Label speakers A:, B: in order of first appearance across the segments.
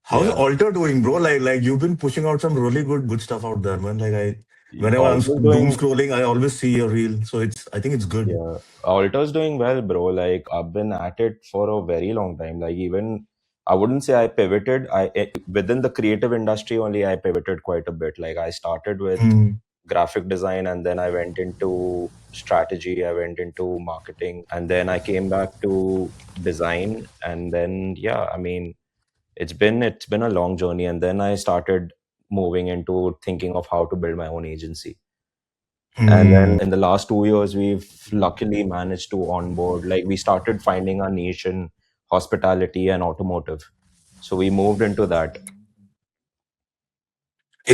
A: How's
B: Yeah.
A: Alter doing, bro? Like you've been pushing out some really good stuff out there, man. Whenever I'm
B: Alto's
A: doom
B: doing
A: scrolling, I always see a reel. So I think it's good.
B: Yeah, Alto's doing well, bro. Like I've been at it for a very long time. Like even I wouldn't say I pivoted. Within the creative industry only I pivoted quite a bit. Like I started with
A: Mm.
B: graphic design and then I went into strategy, I went into marketing, and then I came back to design. And then yeah, I mean it's been a long journey. And then I started moving into thinking of how to build my own agency. And
A: Mm.
B: then in the last 2 years, we've luckily managed to onboard, like we started finding our niche in hospitality and automotive. So we moved into that.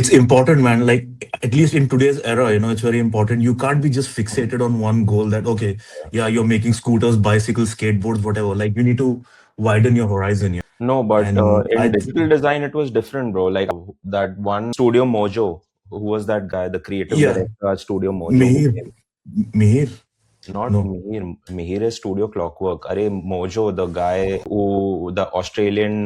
A: It's important, man. Like at least in today's era, it's very important. You can't be just
B: Mhm.
A: fixated on one goal that, okay, yeah, you're making scooters, bicycles, skateboards, whatever. Like you need to widen your horizon,
B: No, but
A: And
B: in digital design, it was different, bro. Like that one Studio Mojo, who was that guy, the creative
A: yeah,
B: director at Studio Mojo, who
A: Mihir,
B: came?
A: Mihir,
B: Not
A: no.
B: Mihir. Mihir is Studio Clockwork. Are Mojo, the guy who, the Australian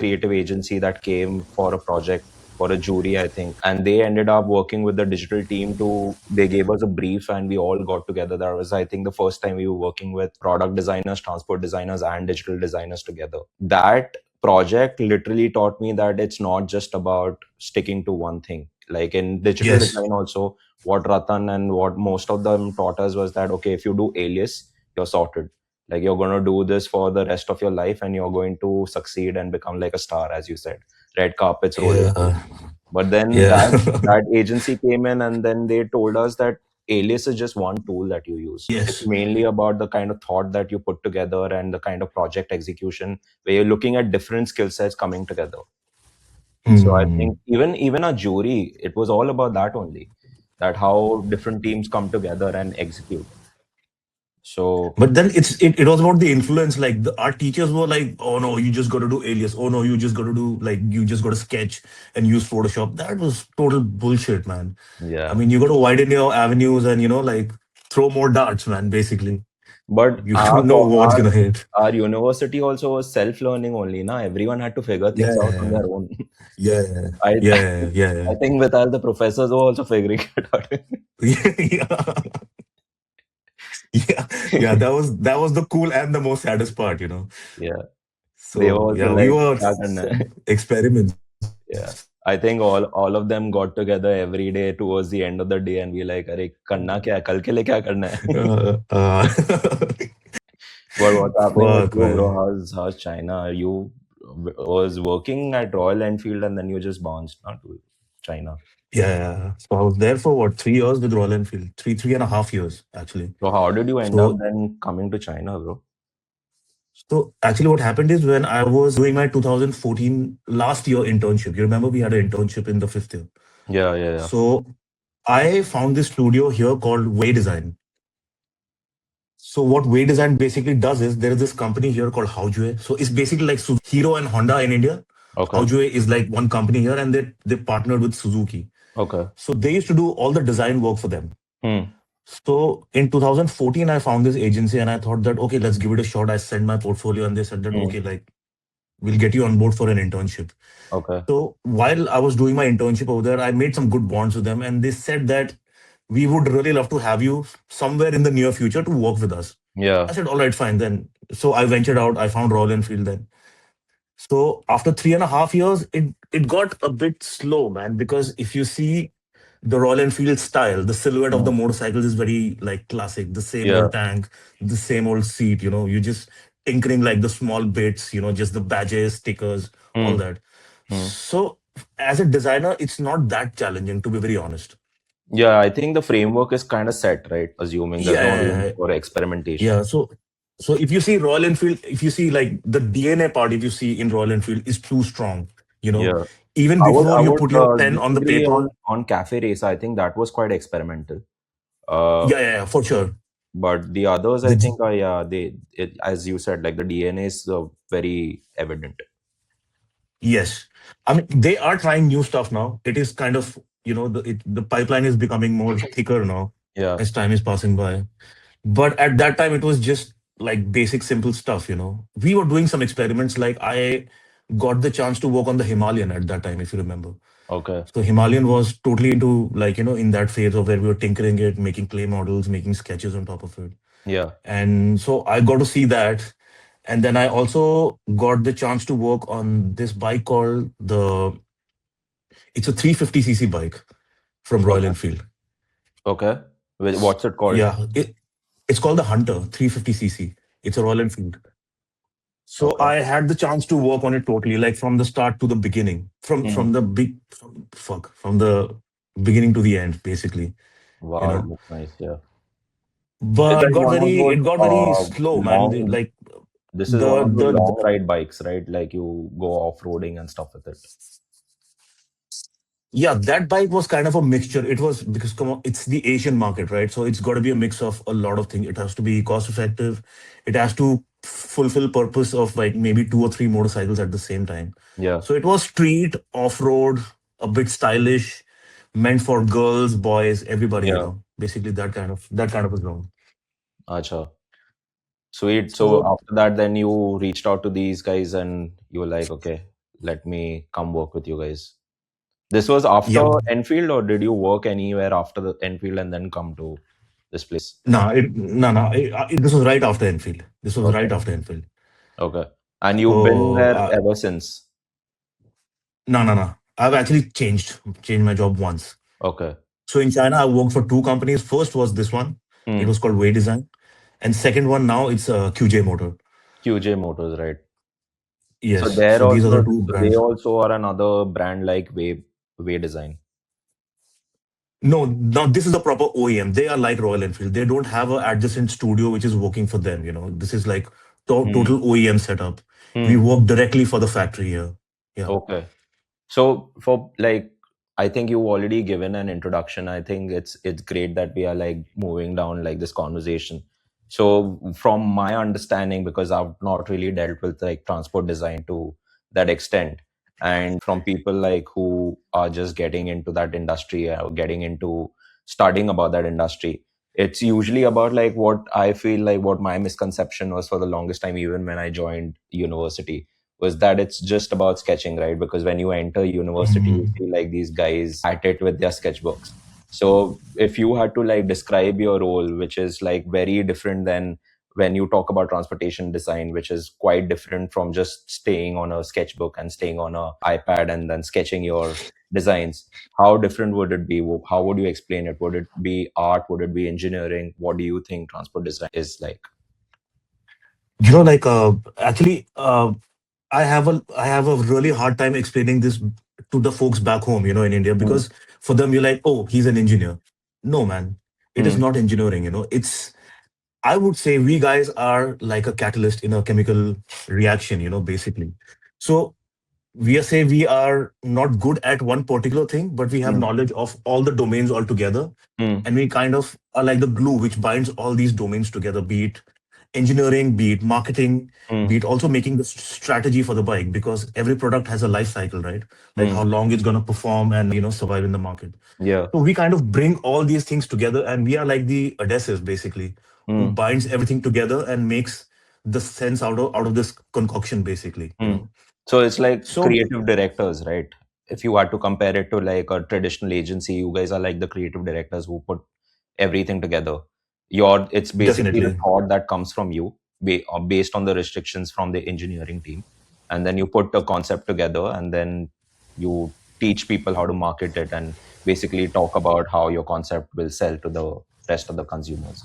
B: creative agency that came for a project for a jury, I think. And they ended up working with the digital team they gave us a brief and we all got together. That was, I think, the first time we were working with product designers, transport designers, and digital designers together. That project literally taught me that it's not just about sticking to one thing. Like in digital
A: Yes.
B: design also, what Ratan and what most of them taught us was that, okay, if you do alias, you're sorted. Like you're going to do this for the rest of your life and you're going to succeed and become like a star, as you said. Red carpets rolling.
A: Yeah.
B: But then
A: Yeah.
B: that agency came in and then they told us that alias is just one tool that you use. It's
A: Yes.
B: mainly about the kind of thought that you put together and the kind of project execution where you're looking at different skill sets coming together. So I
A: Hmm.
B: think even our jury, it was all about that only, that how different teams come together and execute. So
A: But then it was about the influence. Like our teachers were like, "Oh no, you just got to do alias. Oh no, you just got to do like you just got to sketch and use Photoshop." That was total bullshit, man. I
B: yeah,
A: mean, you got to widen your avenues and like throw more darts, man. Basically,
B: but
A: you don't know what's gonna hit.
B: our university also was self-learning only. Now everyone had to figure things out on
A: Yeah.
B: their own.
A: Yeah.
B: I
A: Yeah. Yeah.
B: I think with all the professors were also figuring it out.
A: Yeah. Yeah. Yeah. Yeah. That was the cool and the most saddest part.
B: Yeah, they were
A: So
B: also
A: yeah, we
B: like,
A: were
B: "क्या करना है?"
A: experiments.
B: Yeah. I think all of them got together every day towards the end of the day and be like, "अरे करना क्या है? कल के लिए क्या करना है?" But what's happening with
A: Fuck,
B: you, bro?
A: man.
B: How's China? You was working at Royal Enfield and then you just bounced not to China.
A: Yeah. So I was there for what, 3 years with Royal Enfield? Three and a half years, actually.
B: So how did you end up
A: So,
B: then coming to China, bro?
A: so actually, what happened is when I was doing my 2014 last year internship, you remember we had an internship in the fifth year.
B: Yeah, yeah, yeah.
A: So I found this studio here called Way Design. So what Way Design basically does is there is this company here called Haojue. So it's basically like Hero and Honda in India.
B: Okay.
A: Haojue is like one company here, and they partnered with Suzuki.
B: Okay.
A: So they used to do all the design work for them.
B: Hmm.
A: So in 2014, I found this agency and I thought that, okay, let's give it a shot. I sent my portfolio and they said that,
B: Hmm.
A: okay, like we'll get you on board for an internship.
B: Okay.
A: So while I was doing my internship over there, I made some good bonds with them and they said that we would really love to have you somewhere in the near future to work with us. I
B: Yeah.
A: said, all right, fine then. So I ventured out. I found Royal Enfield then. So after 3.5 years, it got a bit slow, man, because if you see the Royal Enfield style, the silhouette of
B: Hmm.
A: the motorcycle is very like classic, the same
B: Yeah.
A: old tank, the same old seat, you just tinkering like the small bits, just the badges, stickers, all
B: Hmm.
A: that.
B: Hmm.
A: So as a designer, it's not that challenging, to be very honest.
B: Yeah, I think the framework is kind of set, right? Assuming there's no room
A: Yeah.
B: for experimentation.
A: Yeah. So if you see Royal Enfield, if you see like the DNA part, if you see in Royal Enfield is too strong, you know,
B: Yeah.
A: even
B: I would
A: before
B: I
A: you
B: would
A: put your pen on the
B: disagree
A: paper.
B: on Cafe Racer. I think that was quite experimental. Uh,
A: Yeah, for sure.
B: but the others, I
A: The
B: think, are yeah, as you said, like the DNA is very evident.
A: Yes. I mean, they are trying new stuff now. It is kind of, the pipeline is becoming more thicker now
B: Yeah.
A: as time is passing by. But at that time, it was just like basic, simple stuff. We were doing some experiments. Like, I got the chance to work on the Himalayan at that time, if you remember.
B: Okay.
A: So Himalayan was totally into, like, in that phase of where we were tinkering it, making clay models, making sketches on top of it.
B: Yeah.
A: And so I got to see that. And then I also got the chance to work on this bike called it's a 350cc bike from Royal
B: Okay.
A: Enfield.
B: Okay. What's it called?
A: Yeah, it's called the Hunter 350cc. It's a Royal Enfield. So
B: Okay.
A: I had the chance to work on it totally, like from the start to the beginning,
B: Hmm.
A: from the beginning to the end, basically. You
B: Wow,
A: know,
B: that's nice. Yeah. It's
A: but
B: like one of
A: it
B: those
A: got very slow, man.
B: long.
A: Like
B: This is one
A: the
B: of those
A: the
B: long ride bikes, right? Like you go off-roading and stuff with it.
A: Yeah, that bike was kind of a mixture. It was because, come on, it's the Asian market, right? So it's got to be a mix of a lot of things. It has to be cost effective. It has to fulfill purpose of like maybe two or three motorcycles at the same time.
B: Yeah.
A: So it was street, off-road, a bit stylish, meant for girls, boys, everybody,
B: Yeah.
A: Basically that kind of a zone.
B: Acha. Sweet. So
A: So
B: after that, then you reached out to these guys and you were like, okay, let me come work with you guys. This was after
A: yeah,
B: Enfield, or did you work anywhere after the Enfield and then come to this place?
A: this was right after Enfield. This was
B: Okay.
A: right after Enfield.
B: Okay. And you've been
A: So
B: there ever since.
A: no. I've actually changed my job once.
B: Okay.
A: So in China, I worked for two companies. First was this one. It
B: Hmm.
A: was called Way Design. And second one now it's QJMotor.
B: QJ Motors, right? So
A: Yes.
B: there
A: So these are the
B: also,
A: two
B: they
A: brands.
B: also are another brand like Way Design.
A: No, now this is a proper OEM. They are like Royal Enfield. They don't have a adjacent studio which is working for them. This is like
B: Hmm.
A: total OEM setup. We
B: Hmm.
A: work directly for the factory here. Yeah.
B: Okay. So for like, I think you've already given an introduction. I think it's great that we are like moving down like this conversation. So from my understanding, because I've not really dealt with like transport design to that extent, and from people like who are just getting into that industry or getting into studying about that industry, it's usually about like what I feel like what my misconception was for the longest time, even when I joined university, was that it's just about sketching, right? Because when you enter university, you
A: Mhm.
B: feel like these guys at it with their sketchbooks. So if you had to like describe your role, which is like very different than when you talk about transportation design, which is quite different from just staying on a sketchbook and staying on a iPad and then sketching your designs. How different would it be? How would you explain it? Would it be art? Would it be engineering? What do you think transport design is like?
A: Like actually, I have a really hard time explaining this to the folks back home, in India,
B: Hmm.
A: because for them you're like, oh, he's an engineer. No, man, it is
B: Hmm.
A: not engineering. It's I would say we guys are like a catalyst in a chemical reaction, basically. So we are not good at one particular thing, but we have
B: Hmm.
A: knowledge of all the domains altogether,
B: Hmm.
A: and we kind of are like the glue which binds all these domains together, be it engineering, be it marketing,
B: Hmm.
A: be it also making the strategy for the bike, because every product has a life cycle, right? Like
B: Hmm.
A: how long it's going to perform and survive in the market.
B: Yeah.
A: So we kind of bring all these things together, and we are like the adhesive, basically, who
B: Hmm.
A: binds everything together and makes the sense out of this concoction, basically.
B: Hmm. So it's like
A: So
B: creative directors, right? If you had to compare it to like a traditional agency, you guys are like the creative directors who put everything together. It's basically the
A: definitely.
B: thought that comes from you, based on the restrictions from the engineering team, and then you put a concept together, and then you teach people how to market it, and basically talk about how your concept will sell to the rest of the consumers.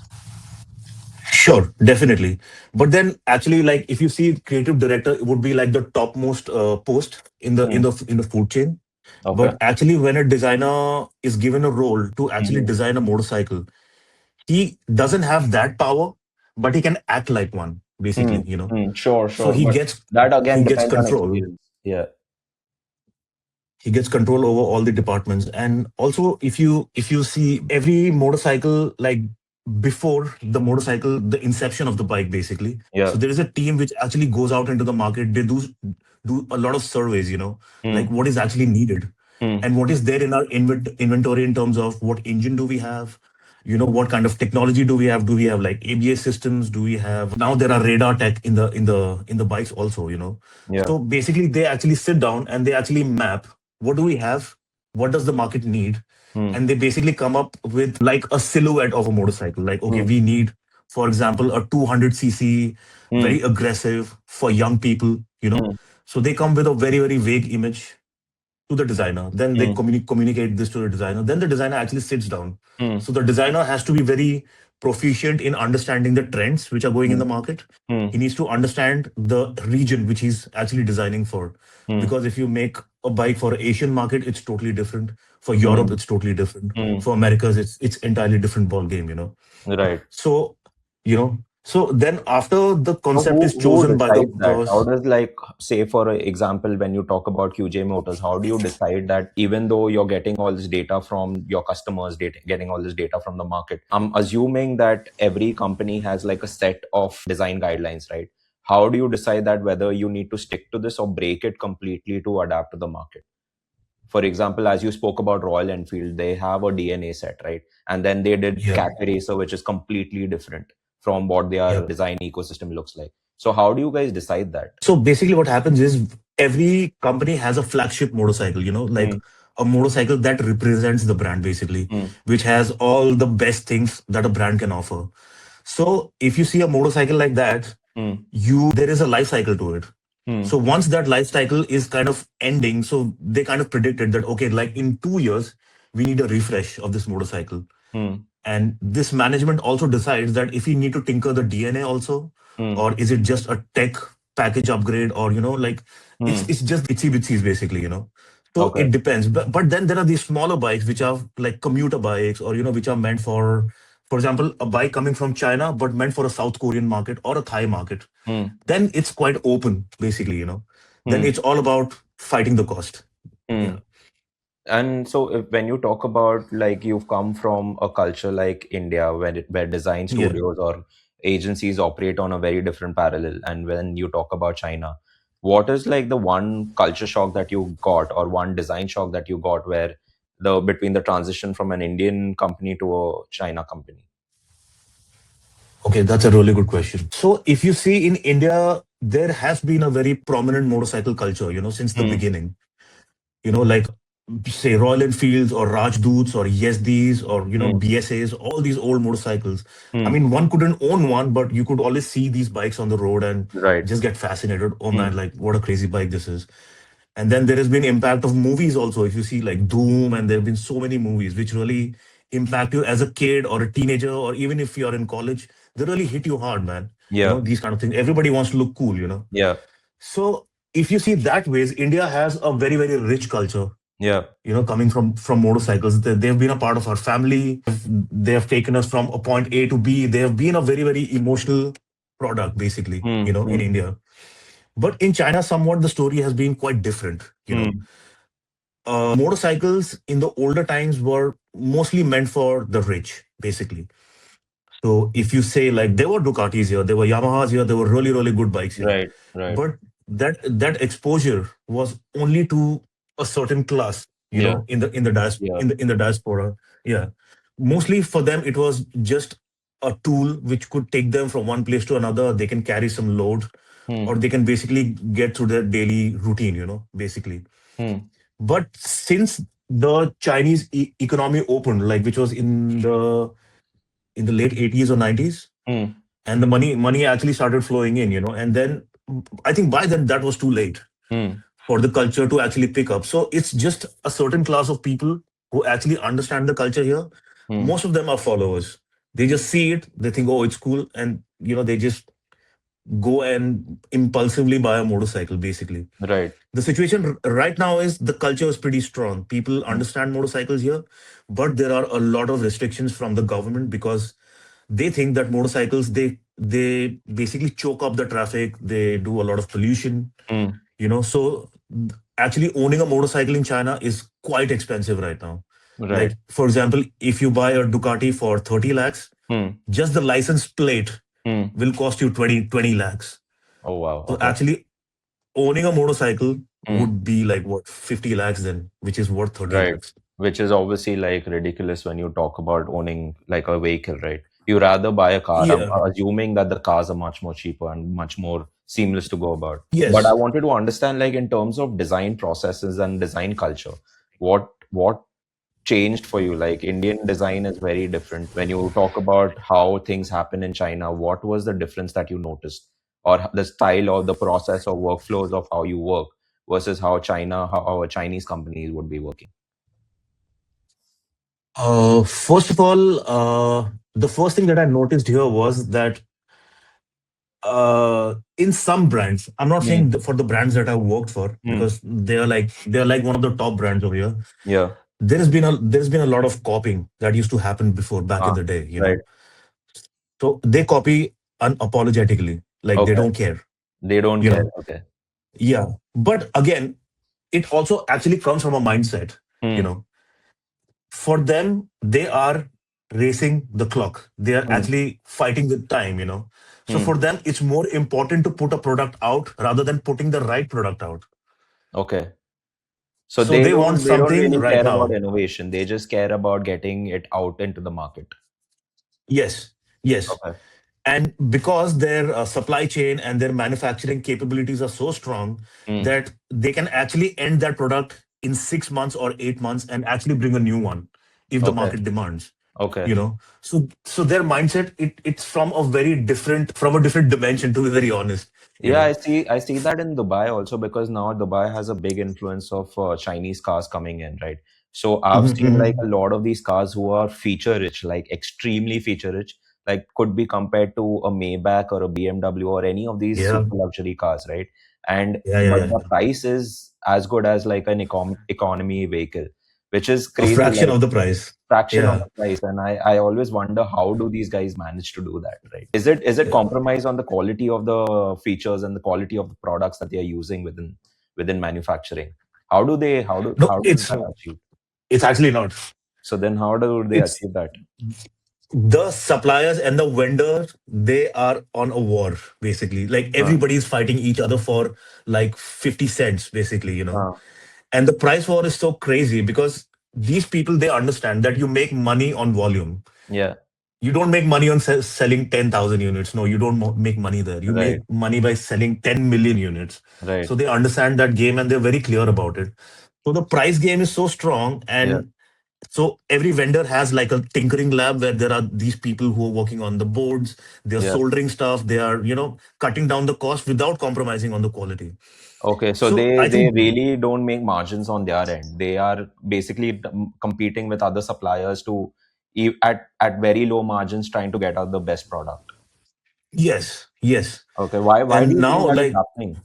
A: Sure, definitely. But then actually, like, if you see creative director, it would be like the topmost post in the in
B: Hmm.
A: the in the food chain.
B: Okay.
A: But actually, when a designer is given a role to actually
B: Hmm.
A: design a motorcycle, he doesn't have that power, but he can act like one,
B: Hmm.
A: basically.
B: Hmm. Sure,
A: So
B: sure. But that
A: he
B: again
A: gets
B: depends on
A: control.
B: experience. Yeah.
A: He gets control over all the departments. And also, if you see every motorcycle, like before the motorcycle, the inception of the bike, basically,
B: Yeah.
A: so there is a team which actually goes out into the market. They do a lot of surveys, like
B: Hmm.
A: what is actually needed
B: Hmm.
A: and what is there in our inventory in terms of what engine do we have, what kind of technology do we have? Do we have like ABS systems? Do we have, now there are radar tech in the bikes also,
B: Yeah.
A: so basically they actually sit down and they actually map what do we have, what does the market need,
B: Hmm.
A: and they basically come up with like a silhouette of a motorcycle. Like, okay,
B: Hmm.
A: we need, for example, a 200cc,
B: Hmm.
A: very aggressive for young people,
B: Hmm.
A: so they come with a very, very vague image to the designer. Then they
B: Hmm.
A: communicate this to the designer. Then the designer actually sits down.
B: Hmm.
A: So the designer has to be very proficient in understanding the trends which are going in
B: Hmm.
A: the market.
B: Hmm.
A: He needs to understand the region which he's actually designing for.
B: Hmm.
A: Because if you make a bike for Asian market, it's totally different. For Europe,
B: Hmm.
A: it's totally different.
B: Hmm.
A: For Americas, it's entirely different ball game.
B: Right.
A: So, so then after the
B: So
A: concept is
B: who
A: chosen by the
B: decides that? How
A: boss.
B: does, like, say for example, when you talk about QJ Motors, how do you decide that even though you're getting all this data from your customers, getting all this data from the market, I'm assuming that every company has like a set of design guidelines, right? How do you decide that whether you need to stick to this or break it completely to adapt to the market? For example, as you spoke about Royal Enfield, they have a DNA set, right? And then they did
A: Yeah.
B: Cat Racer, which is completely different from what
A: Yeah.
B: their design ecosystem looks like. So how do you guys decide that?
A: So basically, what happens is every company has a flagship motorcycle, like
B: Hmm.
A: a motorcycle that represents the brand, basically,
B: Hmm.
A: which has all the best things that a brand can offer. So if you see a motorcycle like that,
B: Hmm.
A: there is a life cycle to it.
B: Hmm.
A: So once that life cycle is kind of ending, so they kind of predicted that, okay, like in 2 years, we need a refresh of this motorcycle.
B: Hmm.
A: And this management also decides that if you need to tinker the DNA also,
B: Hmm.
A: or is it just a tech package upgrade, or like
B: Hmm.
A: it's just bitsy bitsies basically. So
B: Okay.
A: it depends. But then there are these smaller bikes which are like commuter bikes, or which are meant for example, a bike coming from China but meant for a South Korean market or a Thai market.
B: Hmm.
A: Then it's quite open basically. Then
B: Hmm.
A: it's all about fighting the cost.
B: Hmm.
A: Yeah.
B: And so, if, when you talk about, like, you've come from a culture like India, where design
A: Yeah.
B: studios or agencies operate on a very different parallel, and when you talk about China, what is like the one culture shock that you got, or one design shock that you got, where the between the transition from an Indian company to a China company?
A: Okay, that's a really good question. So, if you see in India, there has been a very prominent motorcycle culture, since the
B: Hmm.
A: beginning. Like say Royal Enfields or Rajdoots or Yezdis or
B: Hmm.
A: BSAs, all these old motorcycles. I
B: Hmm.
A: mean, one couldn't own one, but you could always see these bikes on the road and
B: Right.
A: just get fascinated. Oh
B: Hmm.
A: man, like what a crazy bike this is. And then there has been impact of movies also. If you see like Doom, and there have been so many movies which really impact you as a kid or a teenager, or even if you're in college, they really hit you hard, man.
B: Yeah.
A: These kind of things. Everybody wants to look cool.
B: Yeah.
A: So if you see that ways, India has a very, very rich culture,
B: Yeah.
A: coming from motorcycles. They've been a part of our family. They have taken us from a point A to B. They have been a very, very emotional product, basically,
B: Hmm.
A: in
B: Hmm.
A: India. But in China, somewhat the story has been quite different.
B: Hmm.
A: Motorcycles in the older times were mostly meant for the rich, basically. So if you say like there were Ducatis here, there were Yamahas here, there were really, really good bikes here.
B: Right. Right.
A: But that exposure was only to a certain class,
B: Yeah. Yeah.
A: in the diaspora. Yeah. Mostly for them it was just a tool which could take them from one place to another. They can carry some load,
B: Hmm.
A: or they can basically get through their daily routine, basically.
B: Hmm.
A: But since the Chinese economy opened, like which was in the late 80s or 90s,
B: Hmm.
A: and the money actually started flowing in, and then I think by then that was too late
B: Hmm.
A: for the culture to actually pick up. So it's just a certain class of people who actually understand the culture here.
B: Hmm.
A: Most of them are followers. They just see it, they think, oh, it's cool, and they just go and impulsively buy a motorcycle, basically.
B: Right.
A: The situation right now is the culture is pretty strong. People
B: Hmm.
A: understand motorcycles here, but there are a lot of restrictions from the government because they think that motorcycles, they basically choke up the traffic. They do a lot of pollution.
B: Hmm.
A: So actually owning a motorcycle in China is quite expensive right now.
B: Right.
A: Like for example, if you buy a Ducati for 30 lakhs,
B: Hmm.
A: just the license plate
B: Hmm.
A: will cost you 20 lakhs.
B: Oh, wow.
A: So
B: Okay.
A: actually owning a motorcycle
B: Hmm.
A: would be like what, 50 lakhs then, which is worth 30
B: Right.
A: lakhs.
B: which is obviously like ridiculous when you talk about owning like a vehicle, right? You rather buy a car,
A: Yeah.
B: assuming that the cars are much more cheaper and much more seamless to go about. But I
A: Yes.
B: wanted to understand, like in terms of design processes and design culture, what changed for you? Like Indian design is very different. When you talk about how things happen in China, what was the difference that you noticed, or the style or the process or workflows of how you work versus how how our Chinese companies would be working?
A: First of all, the first thing that I noticed here was that in some brands, I'm not saying
B: Mm.
A: for the brands that I worked for
B: Mm.
A: because they're like one of the top brands over here.
B: Yeah.
A: There's been a lot of copying that used to happen before back in
B: Ah,
A: the day,
B: right.
A: So they copy unapologetically, like they
B: Okay.
A: don't care,
B: They don't
A: you
B: care.
A: know.
B: Okay.
A: Yeah, but again, it also actually comes from a mindset, you
B: Hmm.
A: know. For them, they are racing the clock. They are
B: Hmm.
A: actually fighting with time. So
B: Hmm.
A: for them, it's more important to put a product out rather than putting the right product out.
B: Okay. So
A: So they want
B: they don't
A: something
B: really
A: right
B: care about
A: now.
B: innovation. They just care about getting it out into the market.
A: Yes, yes.
B: Okay.
A: And because their supply chain and their manufacturing capabilities are so strong
B: Hmm.
A: that they can actually end that product in 6 months or 8 months and actually bring a new one if the
B: Okay.
A: market demands.
B: Okay.
A: So their mindset, it's from a different dimension, to be very honest you
B: Yeah,
A: know
B: I see that in Dubai also, because now Dubai has a big influence of Chinese cars coming in, right? So I've
A: Mhm,
B: seen like a
A: mhm.
B: lot of these cars who are feature rich, like extremely feature rich, like could be compared to a Maybach or a BMW or any of these
A: Yeah,
B: super luxury cars, right? And
A: yeah, yeah,
B: but
A: yeah,
B: the
A: yeah.
B: price is as good as like an economy vehicle, which is
A: A
B: crazy.
A: fraction
B: Like
A: of the price.
B: fraction of
A: Yeah,
B: the price, and I always wonder how do these guys manage to do that, right? Is it
A: yeah.
B: compromise on the quality of the features and the quality of the products that they are using within manufacturing?
A: No,
B: How does
A: it's
B: that achieve?
A: it's actually not.
B: So then how do they
A: It's
B: achieve that?
A: the suppliers and the vendors, they are on a war, basically. Like
B: uh,
A: everybody's fighting each other for like 50 cents, basically.
B: uh,
A: And the price war is so crazy because these people, they understand that you make money on volume.
B: yeah,
A: You don't make money on selling 10,000 units. No, you don't make money there. You
B: right,
A: make money by selling 10 million units.
B: right,
A: So they understand that game and they're very clear about it. So the price game is so strong.
B: yeah,
A: And so every vendor has like a tinkering lab where there are these people who are working on the boards, they're
B: yeah.
A: soldering stuff, they are cutting down the cost without compromising on the quality.
B: Okay, so
A: So I
B: they
A: think,
B: really don't make margins on their end. They are basically competing with other suppliers to at very low margins, trying to get out the best product.
A: yes, yes.
B: Okay, why do
A: And
B: you think
A: now,
B: that is
A: like,
B: happening?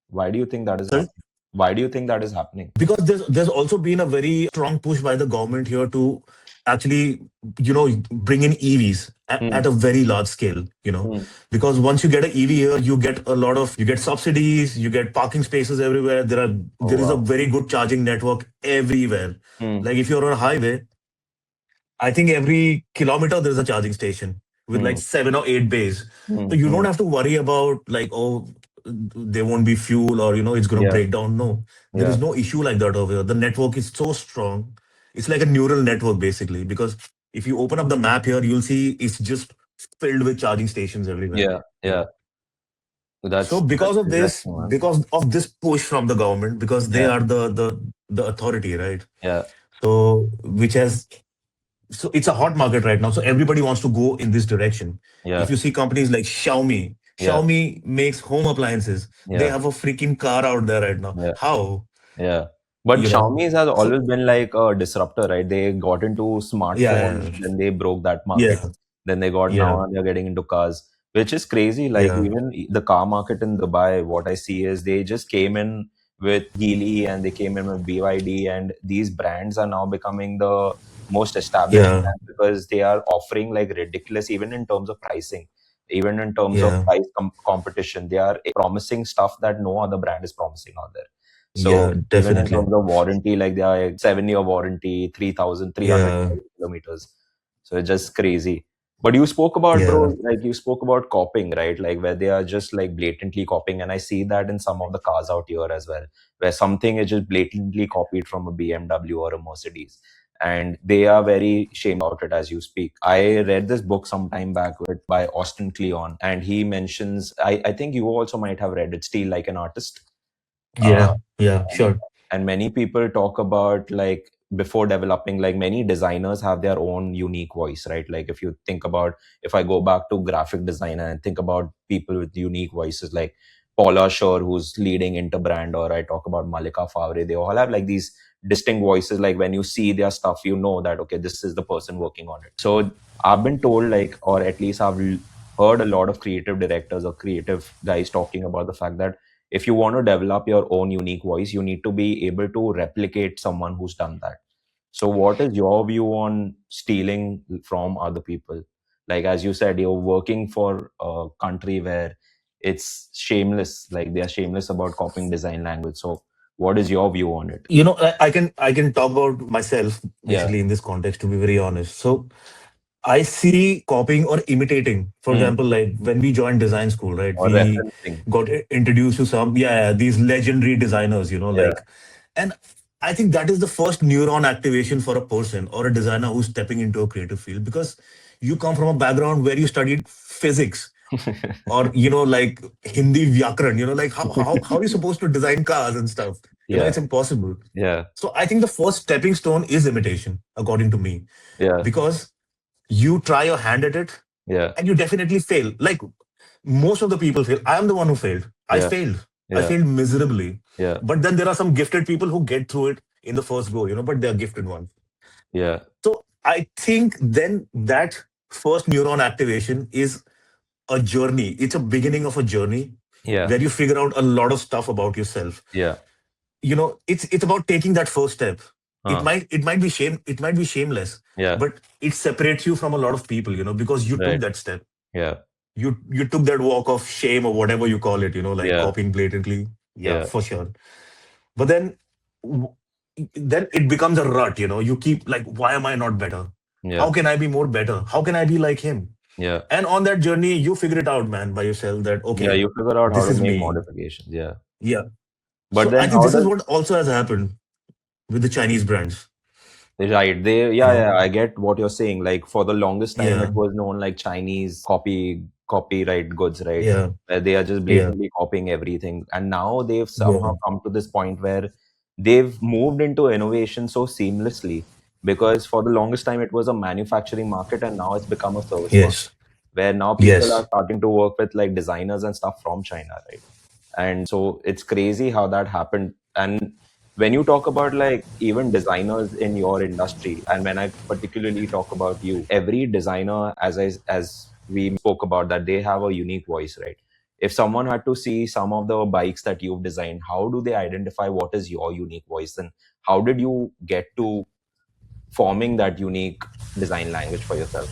B: Why do you think that is
A: sorry?
B: happening? Why do you think that is happening?
A: Because there's also been a very strong push by the government here to actually bring in EVs at
B: Hmm.
A: a very large scale.
B: Hmm.
A: Because once you get an EV here, you get subsidies, you get parking spaces everywhere.
B: Oh
A: There is a
B: wow.
A: very good charging network everywhere.
B: Hmm.
A: Like if you're on a highway, I think every kilometer there's a charging station with like
B: Hmm.
A: 7 or 8 bays.
B: Hmm.
A: So you don't
B: Hmm.
A: have to worry about like, oh, there won't be fuel or it's going to
B: Yeah.
A: break down. No, there is
B: Yeah.
A: no issue like that over here. The network is so strong. It's like a neural network basically because if you open up the map here, you'll see it's just filled with charging stations everywhere.
B: Yeah.
A: You
B: Yeah.
A: know. So
B: That's interesting, man.
A: because of this push from the government, because they
B: Yeah.
A: are the authority, right?
B: Yeah.
A: So which has so it's a hot market right now. So everybody wants to go in this direction. If
B: Yeah.
A: you see companies like Xiaomi,
B: Yeah.
A: Xiaomi makes home appliances. They
B: Yeah.
A: have a freaking car out there right now.
B: Yeah.
A: How?
B: Yeah. But
A: You know?
B: Xiaomi has
A: So
B: always been like a disruptor, right? They got into
A: yeah,
B: smartphones, then they broke that market.
A: yeah,
B: Then they got
A: yeah,
B: now and they're getting into cars, which is crazy. Like
A: yeah,
B: even the car market in Dubai, what I see is they just came in with Geely and they came in with BYD, and these brands are now becoming the most established
A: yeah,
B: brands because they are offering like ridiculous, even in terms of pricing, even in terms of
A: yeah,
B: price competition. They are promising stuff that no other brand is promising out there.
A: yeah,
B: So even in
A: definitely.
B: terms of warranty, like they are 7 year warranty, 3,000, three hundred
A: Yeah,
B: kilometers. So it's just crazy. But you spoke about,
A: yeah,
B: bro, like you spoke about copying, right? Like where they are just like blatantly copying. And I see that in some of the cars out here as well, where something is just blatantly copied from a BMW or a Mercedes. and they are very shameless about it as you speak. I read this book some time back by Austin Kleon, and he mentions, I think you also might have read it, Steal Like an Artist. Uh,
A: Yeah, yeah, sure.
B: and many people talk about, like, before developing, like, many designers have their own unique voice, right? Like, if you think about, if I go back to graphic design and think about people with unique voices, like Paula Shore, who's leading Interbrand, or I talk about Malika Favre, they all have like these distinct voices. Like, when you see their stuff, you know that, okay, this is the person working on it. So I've been told, like, or at least I've heard a lot of creative directors or creative guys talking about the fact that if you want to develop your own unique voice, you need to be able to replicate someone who's done that. So, what is your view on stealing from other people? Like, as you said, you're working for a country where it's shameless, like, they are shameless about copying design language. So, what is your view on it?
A: I can talk about myself
B: Yeah.
A: basically in this context, to be very honest. So I see copying or imitating. For
B: Mm.
A: example, like when we joined design school, right?
B: Or
A: We
B: referencing.
A: got introduced to some, yeah, these legendary designers,
B: Yeah.
A: and I think that is the first neuron activation for a person or a designer who's stepping into a creative field, because you come from a background where you studied physics or like Hindi Vyakaran, like how are you supposed to design cars and stuff?
B: Yeah.
A: It's impossible.
B: Yeah.
A: So I think the first stepping stone is imitation, according to me,
B: Yeah.
A: because you try your hand at it
B: Yeah.
A: and you definitely fail. Like most of the people fail. I am the one who failed. I
B: Yeah.
A: failed. I
B: Yeah.
A: failed miserably.
B: Yeah.
A: But then there are some gifted people who get through it in the first go, but they're gifted ones.
B: Yeah.
A: So I think then that first neuron activation is a journey. It's a beginning of a journey
B: Yeah.
A: where you figure out a lot of stuff about yourself.
B: Yeah.
A: It's about taking that first step. it
B: Huh.
A: might it might be shame it might be shameless,
B: Yeah.
A: but it separates you from a lot of people, because you took
B: Right.
A: that step.
B: Yeah.
A: You took that walk of shame or whatever you call it, like
B: Yeah.
A: copying blatantly. Yeah,
B: Yeah.
A: for sure. But w- then it becomes a rut. You keep like, why am I not better? How
B: Yeah.
A: can I be more better? How can I be like him?
B: Yeah.
A: And on that journey you figure it out, man, by yourself, that
B: Yeah,
A: okay,
B: you figure out how
A: this
B: to
A: is
B: make
A: me.
B: modifications. Yeah.
A: Yeah.
B: But
A: So I
B: then
A: think
B: how
A: this is
B: does
A: what also has happened with the Chinese brands.
B: right, they,
A: you
B: yeah,
A: know
B: yeah, I get what you're saying. Like, for the longest time it
A: yeah,
B: was known like Chinese copyright goods, right?
A: yeah,
B: Where they are just
A: yeah,
B: blatantly copying everything. And now they've somehow
A: yeah.
B: come to this point where they've moved into innovation so seamlessly, because for the longest time it was a manufacturing market, and now it's become a service market,
A: Yes,
B: where now people are
A: yes.
B: starting to work with like designers and stuff from China, right? And so it's crazy how that happened. And when you talk about like even designers in your industry, and when I particularly talk about you, every designer, as we spoke about, that they have a unique voice, right? If someone had to see some of the bikes that you've designed, how do they identify what is your unique voice, and how did you get to forming that unique design language for yourself?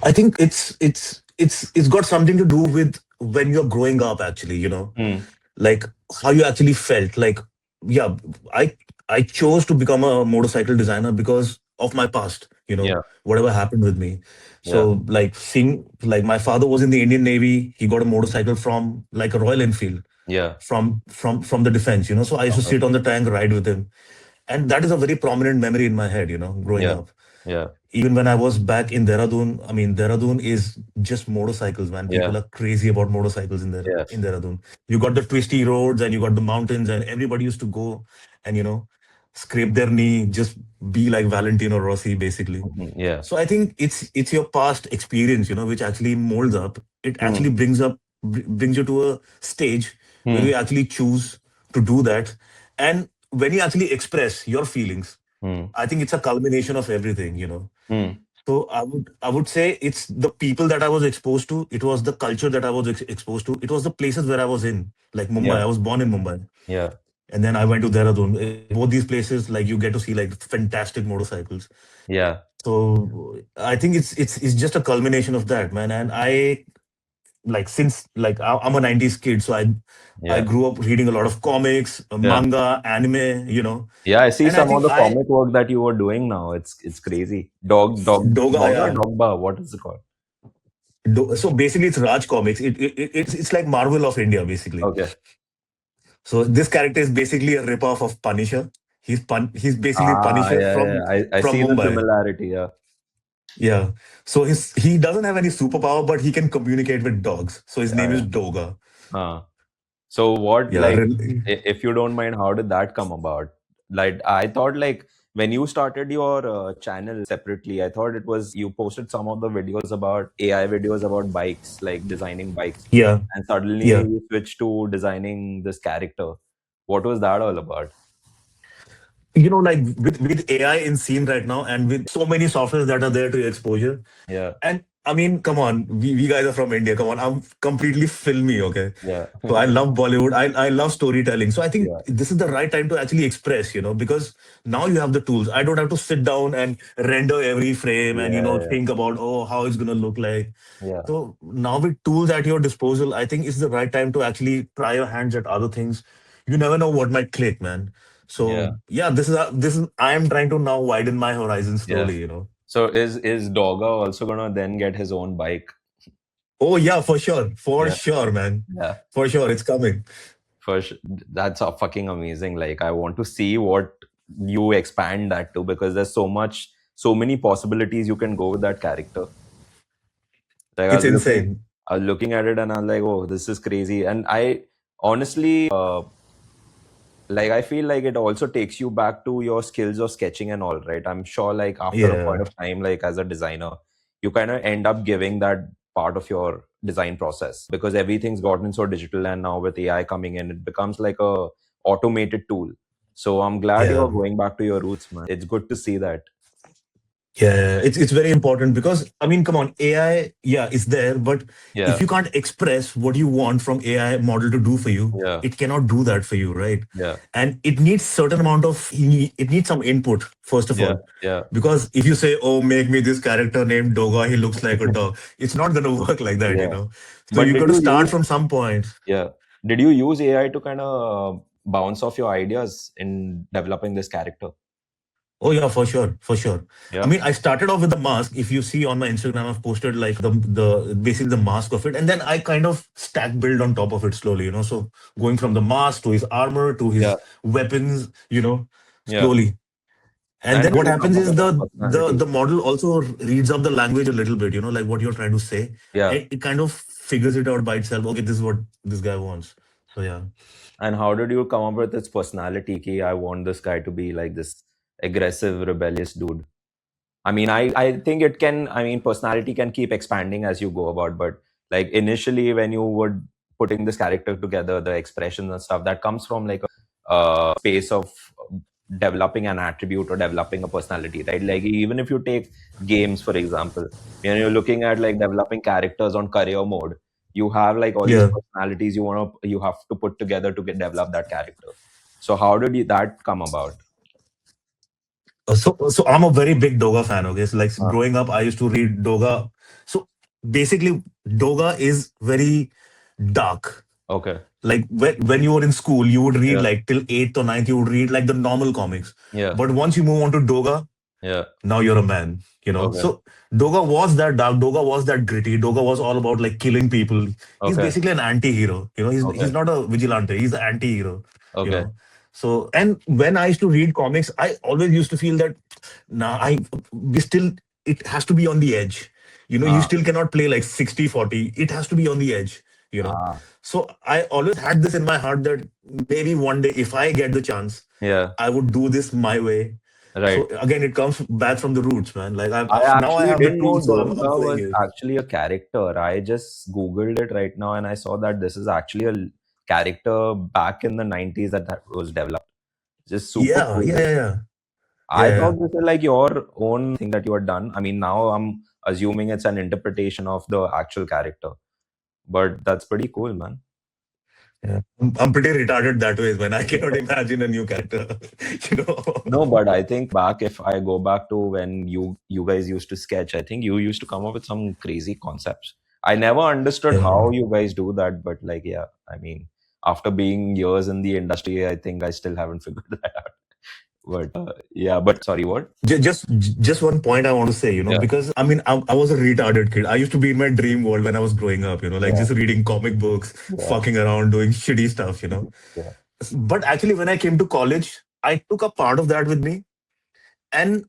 A: I think it's got something to do with when you're growing up, actually,
B: Hmm.
A: like how you actually felt. Like, yeah, I I chose to become a motorcycle designer because of my past,
B: Yeah.
A: whatever happened with me.
B: Yeah.
A: So like seeing, like, my father was in the Indian Navy. He got a motorcycle from like a Royal Enfield
B: Yeah.
A: from the defense. So I used to
B: Okay.
A: sit on the tank, ride with him, and that is a very prominent memory in my head, growing
B: Yeah.
A: up.
B: Yeah.
A: Even when I was back in Dehradun, I mean, Dehradun is just motorcycles, man.
B: Yeah.
A: People are crazy about motorcycles in there in
B: Yes.
A: Dehradun. You got the twisty roads and you got the mountains, and everybody used to go and scrape their knee, just be like Valentino Rossi, basically.
B: Mhm. Yeah.
A: So I think it's your past experience, which actually molds up. It
B: Hmm.
A: actually brings you to a stage where
B: Hmm.
A: you actually choose to do that, and when you actually express your feelings,
B: Hmm.
A: I think it's a culmination of everything.
B: Hmm.
A: So I would say it's the people that I was exposed to. It was the culture that I was exposed to. It was the places where I was in, like Mumbai.
B: Yeah.
A: I was born in Mumbai,
B: Yeah.
A: and then I went to Dehradun. Both these places, like, you get to see like fantastic motorcycles.
B: Yeah.
A: So I think it's just a culmination of that, man. And I, like, since like I'm a '90s kid, so I
B: Yeah.
A: grew up reading a lot of comics,
B: Yeah.
A: manga, anime.
B: Yeah. I see
A: And I
B: some of
A: think
B: the
A: I
B: comic work that you were doing now. It's crazy. Dog or
A: Dogaya.
B: Dogba? What is it called?
A: So basically, it's Raj Comics. It's like Marvel of India, basically.
B: Okay.
A: So this character is basically a ripoff of Punisher. He's basically
B: Ah,
A: Punisher
B: yeah, yeah. I
A: from
B: see the
A: Mumbai.
B: similarity. Yeah,
A: Yeah. So he doesn't have any superpower, but he can communicate with dogs. So his
B: yeah,
A: name is
B: yeah.
A: Doga.
B: So what,
A: Yeah.
B: like, if you don't mind, how did that come about? Like, I thought, like, when you started your channel separately, I thought it was you posted some of the videos about AI videos about bikes, like designing bikes,
A: Yeah.
B: and suddenly
A: Yeah.
B: you switched to designing this character. What was that all about?
A: Like with AI in scene right now, and with so many softwares that are there to your exposure.
B: Yeah,
A: And I mean, come on, we guys are from India. Come on, I'm completely filmy, okay?
B: yeah,
A: So I love Bollywood. I love storytelling. So I think
B: yeah,
A: this is the right time to actually express, because now you have the tools. I don't have to sit down and render every frame and
B: yeah,
A: think about, oh, how it's gonna look like.
B: yeah,
A: So now with tools at your disposal, I think it's the right time to actually try your hands at other things. You never know what might click, man.
B: yeah,
A: So yeah, this is I am trying to now widen my horizons
B: yeah.
A: slowly.
B: So is Dogga also gonna then get his own bike?
A: Oh yeah, for
B: Yeah,
A: sure, man,
B: yeah.
A: for sure, it's coming.
B: For sure. That's fucking amazing. Like, I want to see what you expand that to, because there's so many possibilities you can go with that character. Like,
A: It's insane.
B: I was looking at it and I was like, oh, this is crazy. And I honestly, like, I feel like it also takes you back to your skills of sketching and all, right? I'm sure, like, after a point
A: Yeah,
B: of time, like, as a designer, you kind of end up giving that part of your design process, because everything's gotten so digital, and now with AI coming in, it becomes like a automated tool. So I'm glad
A: yeah.
B: you're going back to your roots, man. It's good to see that.
A: Yeah, it's very important because I mean, come on, AI, yeah, it's there, but if
B: Yeah,
A: you can't express what you want from AI model to do for you,
B: yeah,
A: it cannot do that for you, right?
B: yeah,
A: And it needs certain amount of it needs some input first of
B: yeah,
A: all,
B: yeah.
A: because if you say, "Oh, make me this character named Doga, he looks like a dog," it's not gonna work like
B: Yeah.
A: that. So
B: But
A: you got to start from some point.
B: yeah, did you use AI to kind of bounce off your ideas in developing this character?
A: Oh yeah, for sure, for sure. I
B: Yeah.
A: mean, I started off with the mask. If you see on my Instagram, I've posted like the basically the mask of it, and then I kind of stack build on top of it slowly. So going from the mask to his armor to his
B: Yeah.
A: weapons,
B: Yeah.
A: slowly. And
B: And
A: then
B: how
A: what
B: did you come
A: happens
B: up
A: is
B: with that
A: the
B: personality?
A: model also reads up the language a little bit, like what you're trying to say,
B: Yeah.
A: and it kind of figures it out by itself. Okay, this is what this guy wants. So yeah.
B: And how did you come up with its personality? Ki, I want this guy to be like this aggressive, rebellious dude. I mean, I think it can, I mean, personality can keep expanding as you go about, but like initially when you were putting this character together, the expressions and stuff, that comes from like a space of developing an attribute or developing a personality, right? Like, even if you take games, for example, you're looking at like developing characters on career mode, you have like all these
A: Yeah.
B: personalities you have to put together to develop that character. So how did that come about?
A: So I'm a very big Doga fan. Okay, so like
B: Uh,
A: growing up, I used to read Doga. So basically, Doga is very dark.
B: okay.
A: Like when you were in school, you would read
B: Yeah.
A: like till eighth or ninth, you would read like the normal comics.
B: Yeah.
A: But once you move on to Doga,
B: Yeah.
A: now you're a man.
B: Okay.
A: So Doga was that dark. Doga was that gritty. Doga was all about like killing people. He's
B: Okay.
A: basically an anti-hero. He's
B: Okay.
A: not a vigilante. He's an anti-hero. You
B: Okay.
A: know. So and when I used to read comics, I always used to feel that nah, we still it has to be on the edge. You
B: Ah,
A: still cannot play like 60-40. It has to be on the edge. You know.
B: ah,
A: So I always had this in my heart that maybe one day if I get the chance,
B: yeah,
A: I would do this my way.
B: right.
A: So again, it comes back from the roots, man. Like
B: I
A: now I
B: actually
A: have the
B: didn't know
A: tools, so I'm
B: Doga
A: playing
B: was
A: it.
B: actually a character. I just Googled it right now and I saw that this is actually a character back in the 90s that was developed. Just super
A: Yeah,
B: cool.
A: yeah, yeah, yeah,
B: I
A: yeah, yeah.
B: thought this is like your own thing that you had done. I mean, now I'm assuming it's an interpretation of the actual character, but that's pretty cool, man.
A: Yeah. I'm pretty retarded that way when I cannot imagine a new character. you know.
B: No, but I think back, if I go back to when you guys used to sketch, I think you used to come up with some crazy concepts. I never understood
A: Yeah.
B: how you guys do that, but like, yeah, I mean, after being years in the industry, I think I still haven't figured that out. But yeah, but sorry, what?
A: Just one point I want to say,
B: Yeah,
A: because I mean, I was a retarded kid. I used to be in my dream world when I was growing up, like
B: yeah,
A: just reading comic books,
B: yeah,
A: fucking around, doing shitty stuff.
B: yeah,
A: But actually, when I came to college, I took a part of that with me, and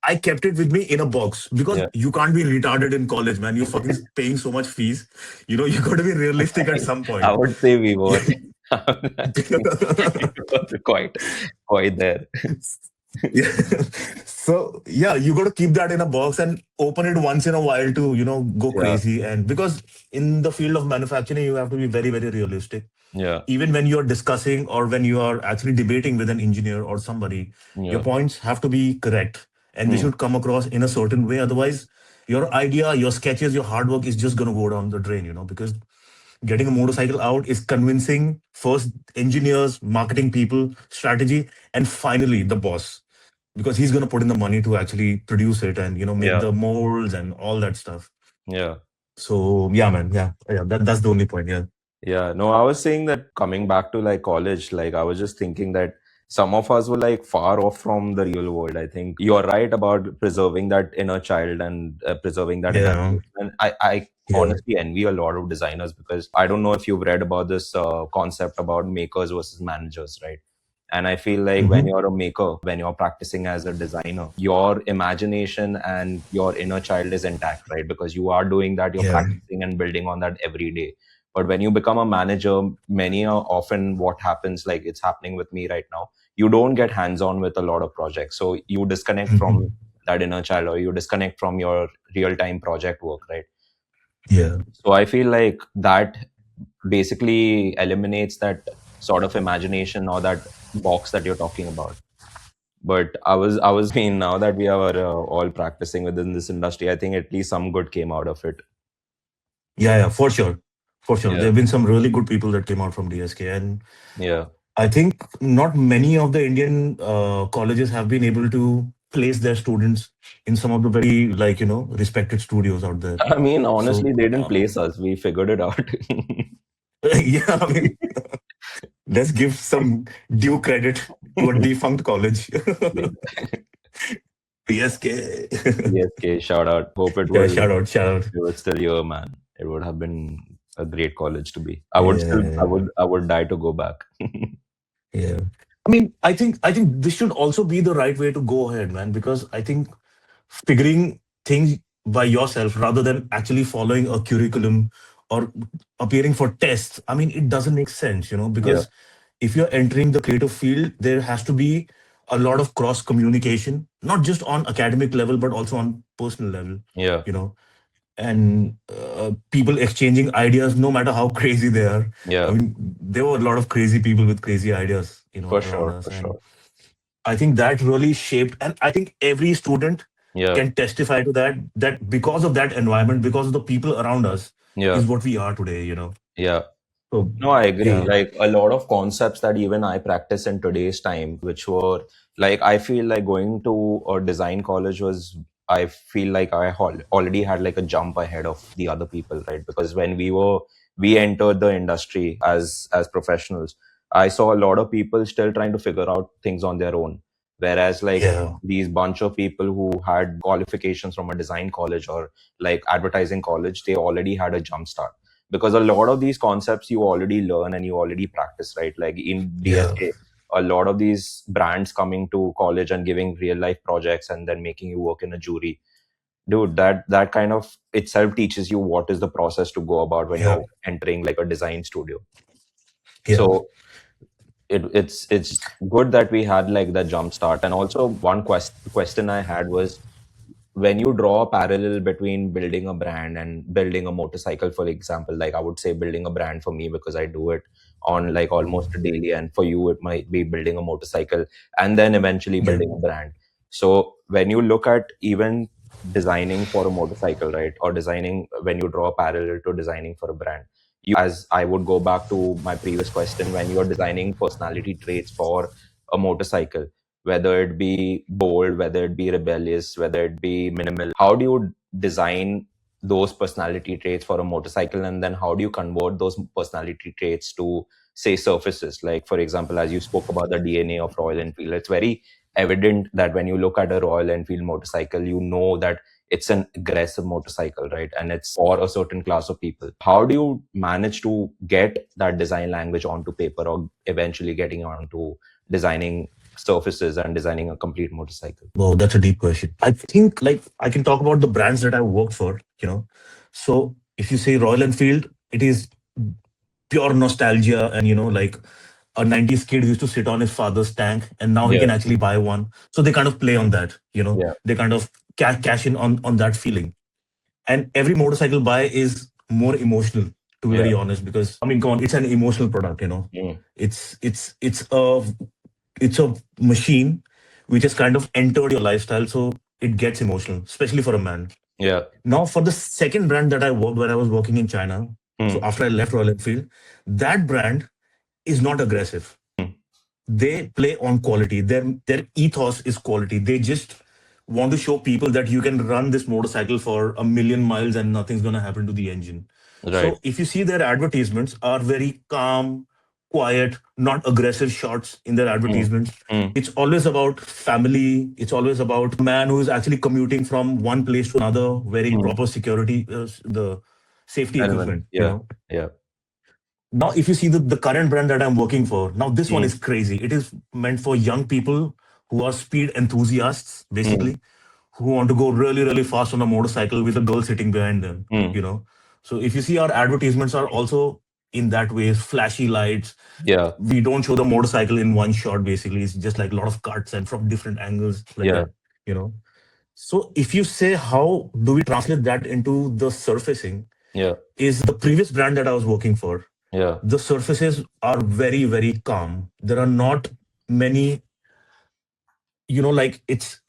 A: I kept it with me in a box because
B: Yeah.
A: you can't be retarded in college, man. You're fucking paying so much fees. You got to be realistic at some
B: I
A: point.
B: would say we were. I think we were quite there.
A: Yeah. So yeah, you got to keep that in a box and open it once in a while to go
B: Yeah.
A: crazy. And because in the field of manufacturing, you have to be very very realistic.
B: Yeah.
A: Even when you're discussing or when you are actually debating with an engineer or somebody, your
B: Yeah.
A: points have to be correct and they
B: Hmm.
A: should come across in a certain way. Otherwise, your idea, your sketches, your hard work is just going to go down the drain. Because getting a motorcycle out is convincing first engineers, marketing people, strategy, and finally the boss, because he's going to put in the money to actually produce it and make
B: Yeah.
A: the molds and all that stuff.
B: Yeah.
A: So yeah, man, yeah, that's the only point. Yeah,
B: Yeah, no, I was saying that coming back to like college, like I was just thinking that some of us were like far off from the real world. I think you're right about preserving that inner child and preserving that
A: yeah,
B: imagination. And I
A: yeah.
B: honestly envy a lot of designers because I don't know if you've read about this concept about makers versus managers, right? And I feel like when
A: Hmm.
B: you're a maker, when you're practicing as a designer, your imagination and your inner child is intact, right? Because you are doing that, you're
A: Yeah.
B: practicing and building on that every day. But when you become a manager, many are often what happens, like it's happening with me right now, you don't get hands on with a lot of projects. So you disconnect from
A: Hmm.
B: that inner child or you disconnect from your real time project work, right?
A: Yeah.
B: So I feel like that basically eliminates that sort of imagination or that box that you're talking about. But I mean, now that we are all practicing within this industry, I think at least some good came out of it.
A: Yeah, for sure. For sure.
B: Yeah.
A: There have been some really good people that came out from DSK. And
B: Yeah.
A: I think not many of the Indian colleges have been able to place their students in some of the very, respected studios out there.
B: I mean,
A: So,
B: honestly, they didn't place us. We figured it out.
A: yeah, I mean, let's give some due credit to a defunct college. DSK.
B: PSK, shout out. Hope it
A: Yeah,
B: was
A: shout out, shout out.
B: it was still here, man. It would have been a great college to be. I would still I
A: Yeah,
B: would I would die to go back.
A: yeah. I mean, I think this should also be the right way to go ahead, man, because I think figuring things by yourself rather than actually following a curriculum or appearing for tests, I mean, it doesn't make sense,
B: Yeah,
A: because if you're entering the creative field, there has to be a lot of cross communication, not just on academic level, but also on personal level,
B: yeah,
A: you know, and people exchanging ideas, no matter how crazy they are. I
B: yeah,
A: mean, there were a lot of crazy people with crazy ideas,
B: for
A: around
B: sure,
A: us.
B: for
A: And
B: sure.
A: I think that really shaped, and I think every student
B: Yeah,
A: can testify to that because of that environment, because of the people around us,
B: yeah,
A: is what we are today.
B: yeah.
A: So,
B: No, I agree.
A: yeah,
B: Like a lot of concepts that even I practice in today's time, which were like, I feel like going to a design college was, I feel like already had like a jump ahead of the other people, right? Because when we entered the industry as professionals, I saw a lot of people still trying to figure out things on their own. Whereas like
A: yeah,
B: these bunch of people who had qualifications from a design college or like advertising college, they already had a jump start because a lot of these concepts you already learn and you already practice, right? Like in
A: yeah,
B: DSK, a lot of these brands coming to college and giving real life projects and then making you work in a jury. Dude, that kind of itself teaches you what is the process to go about when
A: yeah,
B: you're entering like a design studio.
A: yeah,
B: So it's good that we had like the jump start. And also one question I had was when you draw a parallel between building a brand and building a motorcycle, for example, like I would say building a brand for me because I do it on like almost a daily, and for you, it might be building a motorcycle and then eventually
A: yeah,
B: building a brand. So when you look at even designing for a motorcycle, right, or designing when you draw a parallel to designing for a brand, as I would go back to my previous question, when you're designing personality traits for a motorcycle, whether it be bold, whether it be rebellious, whether it be minimal, how do you design those personality traits for a motorcycle? And then how do you convert those personality traits to, say, surfaces? Like, for example, as you spoke about the DNA of Royal Enfield, it's very evident that when you look at a Royal Enfield motorcycle, you know that it's an aggressive motorcycle, right? And it's for a certain class of people. How do you manage to get that design language onto paper or eventually getting onto designing surfaces and designing a complete motorcycle?
A: Wow, that's a deep question. I think like I can talk about the brands that I worked for, So if you say Royal Enfield, it is pure nostalgia, and like a 90s kid used to sit on his father's tank and now he
B: Yeah,
A: can actually buy one. So they kind of play on that.
B: yeah,
A: They kind of cash in on that feeling. And every motorcycle buy is more emotional, to be
B: yeah.
A: very honest, because I mean, come on, it's an emotional product.
B: Mm,
A: It's a machine which has kind of entered your lifestyle, so it gets emotional, especially for a man.
B: yeah.
A: Now, for the second brand that I worked when I was working in China, so
B: Mm,
A: after I left Royal Enfield, that brand is not aggressive.
B: mm.
A: They play on quality. Their ethos is quality. They just want to show people that you can run this motorcycle for a million miles and nothing's gonna happen to the engine.
B: Right.
A: So if you see their advertisements are very calm, quiet, not aggressive shots in their
B: Mm,
A: advertisements.
B: mm,
A: It's always about family. It's always about a man who is actually commuting from one place to another, wearing
B: mm.
A: proper security, the safety
B: Element.
A: equipment.
B: Yeah, yeah.
A: Now, if you see the current brand that I'm working for, now this one
B: Mm,
A: is crazy. It is meant for young people who are speed enthusiasts,
B: mm,
A: basically, who want to go really, really fast on a motorcycle with a girl sitting behind them,
B: mm.
A: you know. So if you see our advertisements are also in that way, flashy lights.
B: Yeah,
A: We don't show the motorcycle in one shot, basically. It's just like a lot of cuts and from different angles, like
B: yeah,
A: that. So if you say how do we translate that into the surfacing,
B: yeah,
A: is the previous brand that I was working for,
B: yeah.
A: the surfaces are very, very calm. There are not many, like it's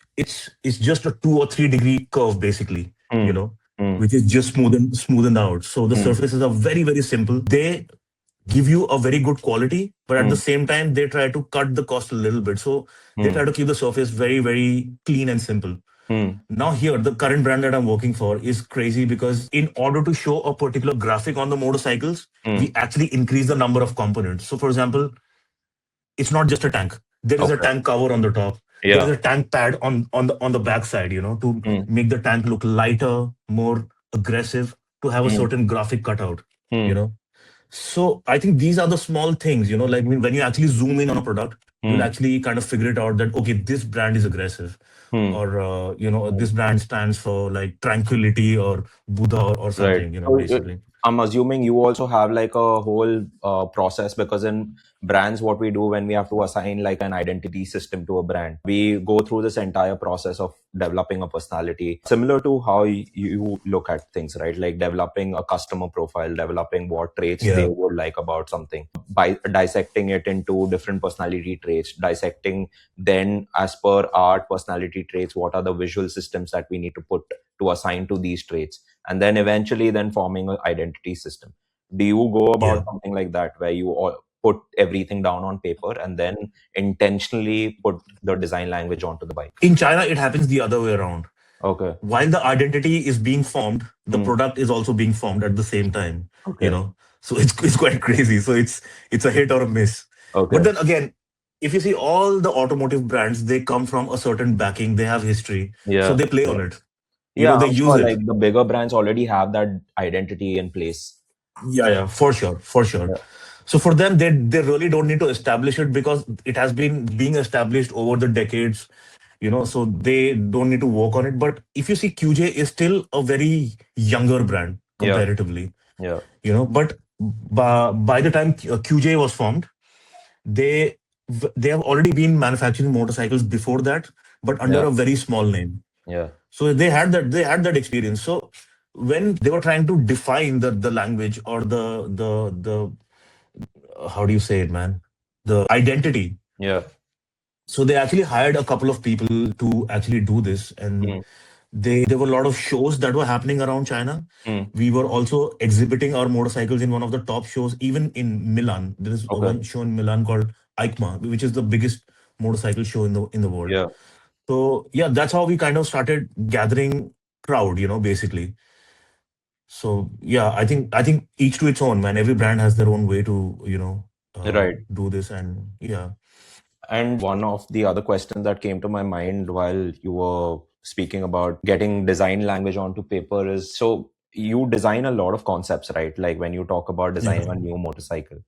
A: just a 2 or 3 degree curve, basically, you
B: Mm,
A: know
B: mm,
A: which is just smoothened out. So the
B: mm,
A: surfaces are very, very simple. They give you a very good quality, but at the
B: mm,
A: same time they try to cut the cost a little bit, so they
B: mm,
A: try to keep the surface very, very clean and simple.
B: mm,
A: Now here, the current brand that I'm working for is crazy because in order to show a particular graphic on the motorcycles, we
B: mm.
A: actually increase the number of components. So for example, it's not just a tank. There is a
B: Okay.
A: tank cover on the top. There is
B: Yeah.
A: a tank pad on the back side, to
B: Mm,
A: make the tank look lighter, more aggressive, to have a
B: mm,
A: certain graphic cutout. You
B: mm,
A: know. So I think these are the small things, like when you actually zoom in on a product, you'll
B: mm,
A: actually kind of figure it out that okay, this brand is aggressive,
B: mm,
A: or
B: mm.
A: this brand stands for like tranquility or Buddha, or
B: Right.
A: something,
B: So
A: basically.
B: I'm assuming you also have like a whole process, because in brands, what we do when we have to assign like an identity system to a brand, we go through this entire process of developing a personality, similar to how you look at things, right? Like developing a customer profile, developing what traits they
A: Yeah,
B: would like about something, by dissecting it into different personality traits, dissecting then as per our personality traits, what are the visual systems that we need to put to assign to these traits, and then eventually then forming an identity system. Do you go about
A: yeah.
B: something like that where you all put everything down on paper and then intentionally put the design language onto the bike?
A: In China, it happens the other way around.
B: Okay.
A: While the identity is being formed, the
B: Hmm.
A: product is also being formed at the same time. You
B: Okay.
A: know, so it's quite crazy. So it's a hit or a miss. But
B: Okay.
A: then again, if you see all the automotive brands, they come from a certain backing. They have history, so
B: Yeah.
A: they play
B: Yeah.
A: on it.
B: Yeah,
A: They
B: I'm
A: use
B: sure
A: it.
B: like the bigger brands already have that identity in place.
A: Yeah, yeah, for sure, for sure.
B: Yeah.
A: So for them, they really don't need to establish it because it has been being established over the decades. So they don't need to work on it. But if you see, QJ is still a very younger brand
B: Yeah.
A: comparatively.
B: Yeah.
A: But by the time QJ was formed, they they have already been manufacturing motorcycles before that, but under
B: Yeah.
A: a very small name.
B: Yeah.
A: So they had that experience. So when they were trying to define the language or the how do you say it, man, the identity.
B: Yeah.
A: So they actually hired a couple of people to actually do this, and
B: Mm.
A: there were a lot of shows that were happening around China.
B: Mm.
A: We were also exhibiting our motorcycles in one of the top shows, even in Milan. There is
B: Okay.
A: one show in Milan called EICMA, which is the biggest motorcycle show in the world.
B: Yeah.
A: So yeah, that's how we kind of started gathering crowd, basically. So yeah, I think each to its own, man. Every brand has their own way to
B: Right.
A: do this, and yeah,
B: And one of the other questions that came to my mind while you were speaking about getting design language onto paper is, so you design a lot of concepts, right? Like when you talk about
A: yeah,
B: designing a new motorcycle,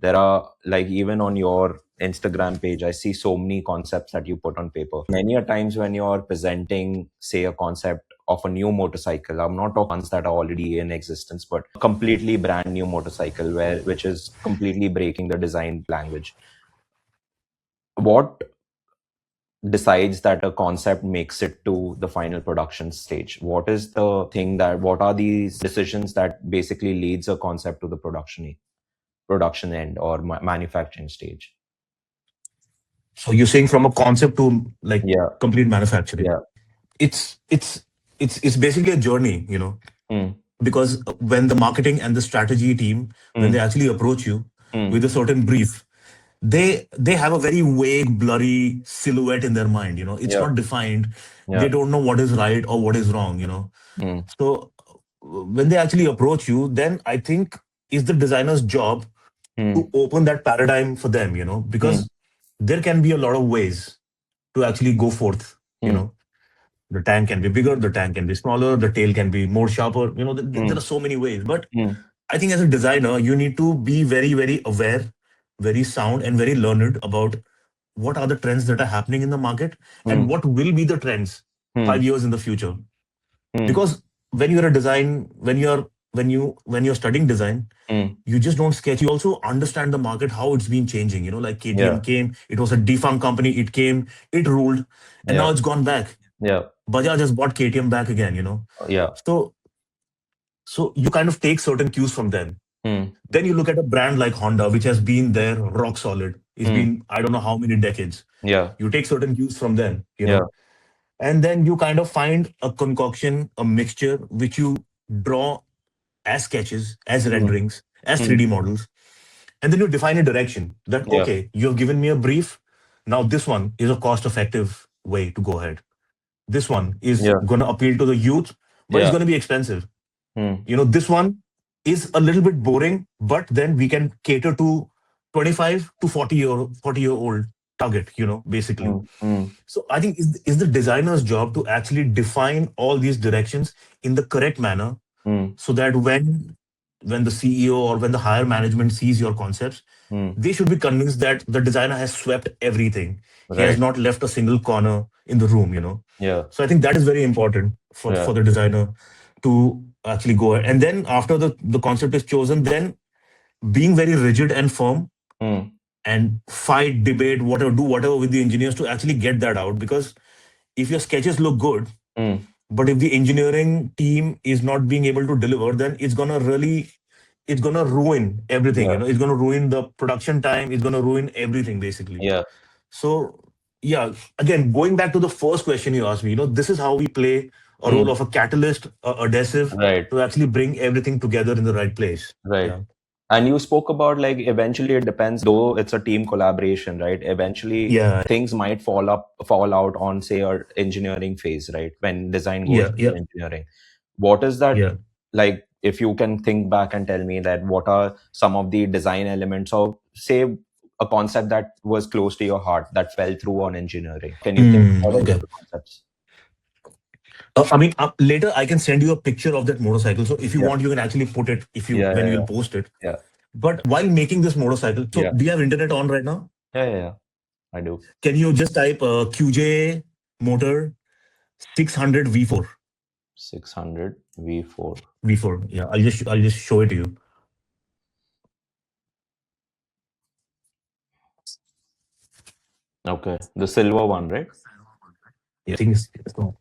B: there are like, even on your Instagram page, I see so many concepts that you put on paper. Many a times when you're presenting, say, a concept of a new motorcycle, I'm not talking ones that are already in existence, but a completely brand new motorcycle which is completely breaking the design language. What decides that a concept makes it to the final production stage? What is the thing what are these decisions that basically leads a concept to the production end or manufacturing stage?
A: So you're saying from a concept to like
B: Yeah,
A: complete manufacturing.
B: yeah.
A: It's it's it's basically a journey,
B: Mm,
A: because when the marketing and the strategy team, when they
B: mm,
A: actually approach you
B: mm.
A: with a certain brief, they have a very vague, blurry silhouette in their mind. It's
B: Yeah,
A: not defined. They
B: yeah.
A: don't know what is right or what is wrong.
B: Mm,
A: So when they actually approach you, then I think is the designer's job
B: mm,
A: to open that paradigm for them.
B: mm,
A: Because there can be a lot of ways to actually go forth. you
B: mm,
A: know the tank can be bigger, the tank can be smaller, the tail can be more sharper. There
B: mm,
A: are so many ways. But
B: mm,
A: I think as a designer, you need to be very, very aware, very sound, and very learned about what are the trends that are happening in the market and
B: mm,
A: what will be the trends
B: mm,
A: 5 years in the future.
B: mm,
A: Because when you're a design, when you're studying design,
B: mm.
A: you just don't sketch. You also understand the market, how it's been changing. Like
B: Yeah,
A: KTM came, it was a defunct company. It came, it ruled, and
B: yeah,
A: now it's gone back.
B: yeah,
A: Bajaj has bought KTM back again.
B: yeah.
A: So you kind of take certain cues from them.
B: Mm,
A: Then you look at a brand like Honda, which has been there rock solid. It's
B: mm,
A: been, I don't know how many decades.
B: yeah,
A: You take certain cues from them,
B: yeah.
A: and then you kind of find a concoction, a mixture, which you draw as sketches, as
B: Mm,
A: renderings, as
B: mm,
A: 3D models. And then you define a direction that,
B: yeah,
A: okay, you have given me a brief. Now, this one is a cost effective way to go ahead. This one is
B: yeah,
A: going to appeal to the youth, but it's
B: yeah.
A: going to be expensive.
B: Mm,
A: This one is a little bit boring, but then we can cater to 25 to 40-year old target, basically.
B: mm, mm,
A: So I think is the designer's job to actually define all these directions in the correct manner,
B: mm,
A: so that when the CEO or when the higher management sees your concepts,
B: mm.
A: they should be convinced that the designer has swept everything. He has
B: Right.
A: not left a single corner in the room.
B: Yeah,
A: So I think that is very important
B: yeah.
A: for the designer to actually go ahead. And then after the concept is chosen, then being very rigid and firm
B: Mm,
A: and fight, debate, whatever, do whatever with the engineers to actually get that out. Because if your sketches look good,
B: mm.
A: but if the engineering team is not being able to deliver, then it's gonna ruin everything.
B: Yeah,
A: It's gonna ruin the production time. It's gonna ruin everything basically.
B: yeah.
A: So yeah, again, going back to the first question you asked me, this is how we play a role
B: Mm,
A: of a catalyst, adhesive,
B: right.
A: to actually bring everything together in the right place.
B: Right.
A: Yeah.
B: And you spoke about like eventually it depends, though it's a team collaboration, right? Eventually
A: Yeah.
B: things might fall out on, say, our engineering phase, right? When design goes
A: Yeah. Yeah.
B: into engineering. What is that
A: Yeah.
B: like? If you can think back and tell me that what are some of the design elements of, say, a concept that was close to your heart that fell through on engineering? Can you think about any of
A: Okay.
B: the concepts?
A: I mean, later I can send you a picture of that motorcycle. So if you
B: Yeah.
A: want, you can actually put it if you
B: Yeah,
A: when
B: yeah,
A: you'll
B: yeah.
A: post it.
B: Yeah.
A: But while making this motorcycle, so
B: Yeah.
A: do you have internet on right now?
B: Yeah, yeah, yeah. I do.
A: Can you just type QJMotor 600 V4?
B: 600 V4.
A: V4. Yeah, I'll just show it to you.
B: Okay. The silver one, right?
A: Yeah, I think it's not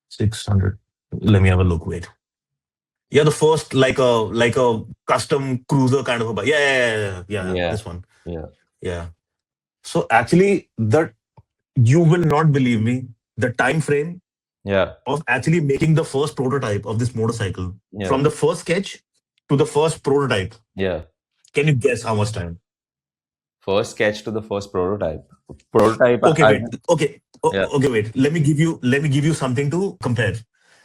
A: 600. Let me have a look. Wait. Yeah, the first like a custom cruiser kind of a bike. Yeah.
B: Yeah.
A: This one.
B: Yeah.
A: Yeah. So actually, you will not believe me. The time frame
B: Yeah.
A: of actually making the first prototype of this motorcycle,
B: Yeah.
A: from the first sketch to the first prototype.
B: Yeah.
A: Can you guess how much time?
B: First sketch to the first prototype. Prototype.
A: Okay, wait. Okay.
B: Yeah.
A: Okay, wait. Let me give you something to compare.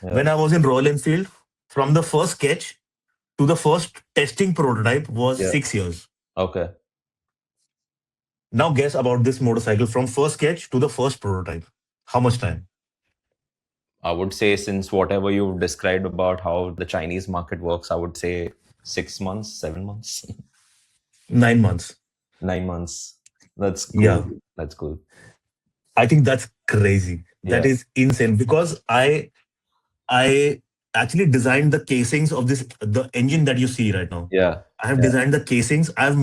B: Yeah.
A: When I was in Royal Enfield, from the first sketch to the first testing prototype was
B: Yeah.
A: 6 years.
B: Okay.
A: Now guess about this motorcycle from first sketch to the first prototype. How much time?
B: I would say, since whatever you've described about how the Chinese market works, I would say 6 months, 7 months,
A: 9 months.
B: 9 months. That's cool.
A: Yeah,
B: That's cool.
A: I think that's crazy. That
B: Yeah.
A: is insane because I actually designed the casings of this the engine that you see right now.
B: Yeah.
A: I have
B: Yeah.
A: designed the casings. I've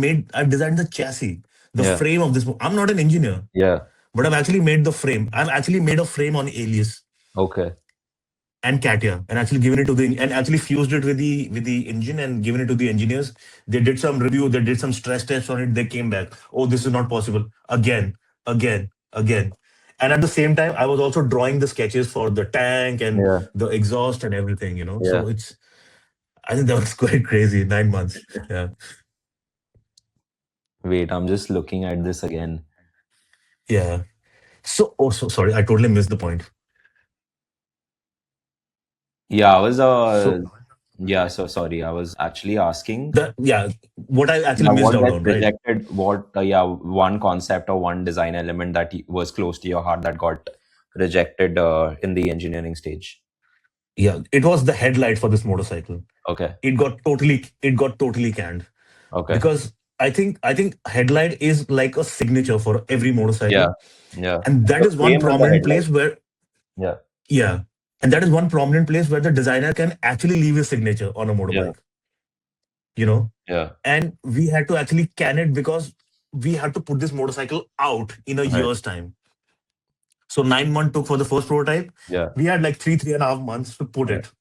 A: designed the chassis, the
B: Yeah.
A: frame of this. I'm not an engineer,
B: Yeah.
A: but I've actually made the frame. I've actually made a frame on Alias
B: Okay.
A: and Katia and actually given it to the and actually fused it with the engine and given it to the engineers. They did some review, they did some stress tests on it. They came back, oh, this is not possible. Again. And at the same time, I was also drawing the sketches for the tank and
B: Yeah.
A: the exhaust and everything,
B: Yeah.
A: So I think that was quite crazy. 9 months. Yeah.
B: Wait, I'm just looking at this again.
A: Yeah. So sorry, I totally missed the point.
B: Yeah, I was
A: So
B: yeah, so sorry. I was actually asking,
A: yeah, what I actually
B: yeah,
A: missed
B: what
A: out
B: gets
A: on, right?
B: rejected, what yeah, one concept or one design element that was close to your heart that got rejected in the engineering stage.
A: Yeah, it was the headlight for this motorcycle.
B: Okay.
A: It got totally canned
B: Okay.
A: because I think headlight is like a signature for every motorcycle,
B: Yeah. Yeah.
A: and that
B: The
A: is one
B: frame and the
A: prominent
B: headlight.
A: place where
B: Yeah.
A: yeah, and that is one prominent place where the designer can actually leave his signature on a
B: Yeah.
A: motorbike, you know.
B: Yeah.
A: And we had to actually can it because we had to put this motorcycle out in a
B: Right.
A: year's time. So 9 months took for the first prototype.
B: Yeah.
A: We had like 3.5 months to put
B: Yeah.
A: it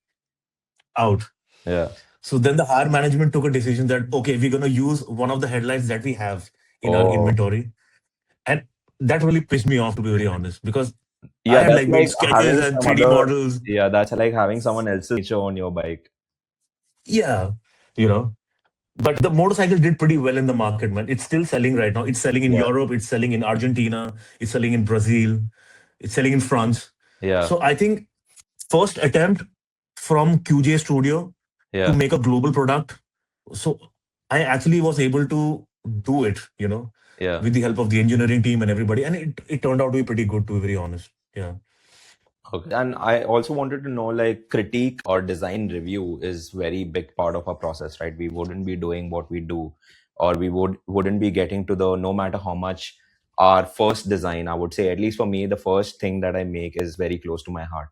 A: out.
B: Yeah.
A: So then the hire management took a decision that okay, we're gonna use one of the headlights that we have in our
B: Oh.
A: inventory, and that really pissed me off to be very honest because I
B: Yeah,
A: had
B: that's
A: like made
B: like
A: sketches
B: having
A: and
B: some
A: 3D
B: other,
A: models.
B: yeah, that's like having someone else's signature on your bike.
A: Yeah, you know. But the motorcycle did pretty well in the market, man. It's still selling right now. It's selling in
B: Yeah.
A: Europe. It's selling in Argentina. It's selling in Brazil. It's selling in France.
B: Yeah.
A: So I think first attempt from QJ Studio to
B: Yeah.
A: make a global product. So I actually was able to do it,
B: Yeah.
A: with the help of the engineering team and everybody. And it turned out to be pretty good, to be very honest. Yeah.
B: Okay. And I also wanted to know, like, critique or design review is very big part of our process, right? We wouldn't be doing what we do, or we wouldn't be getting to the, no matter how much our first design, I would say, at least for me, the first thing that I make is very close to my heart.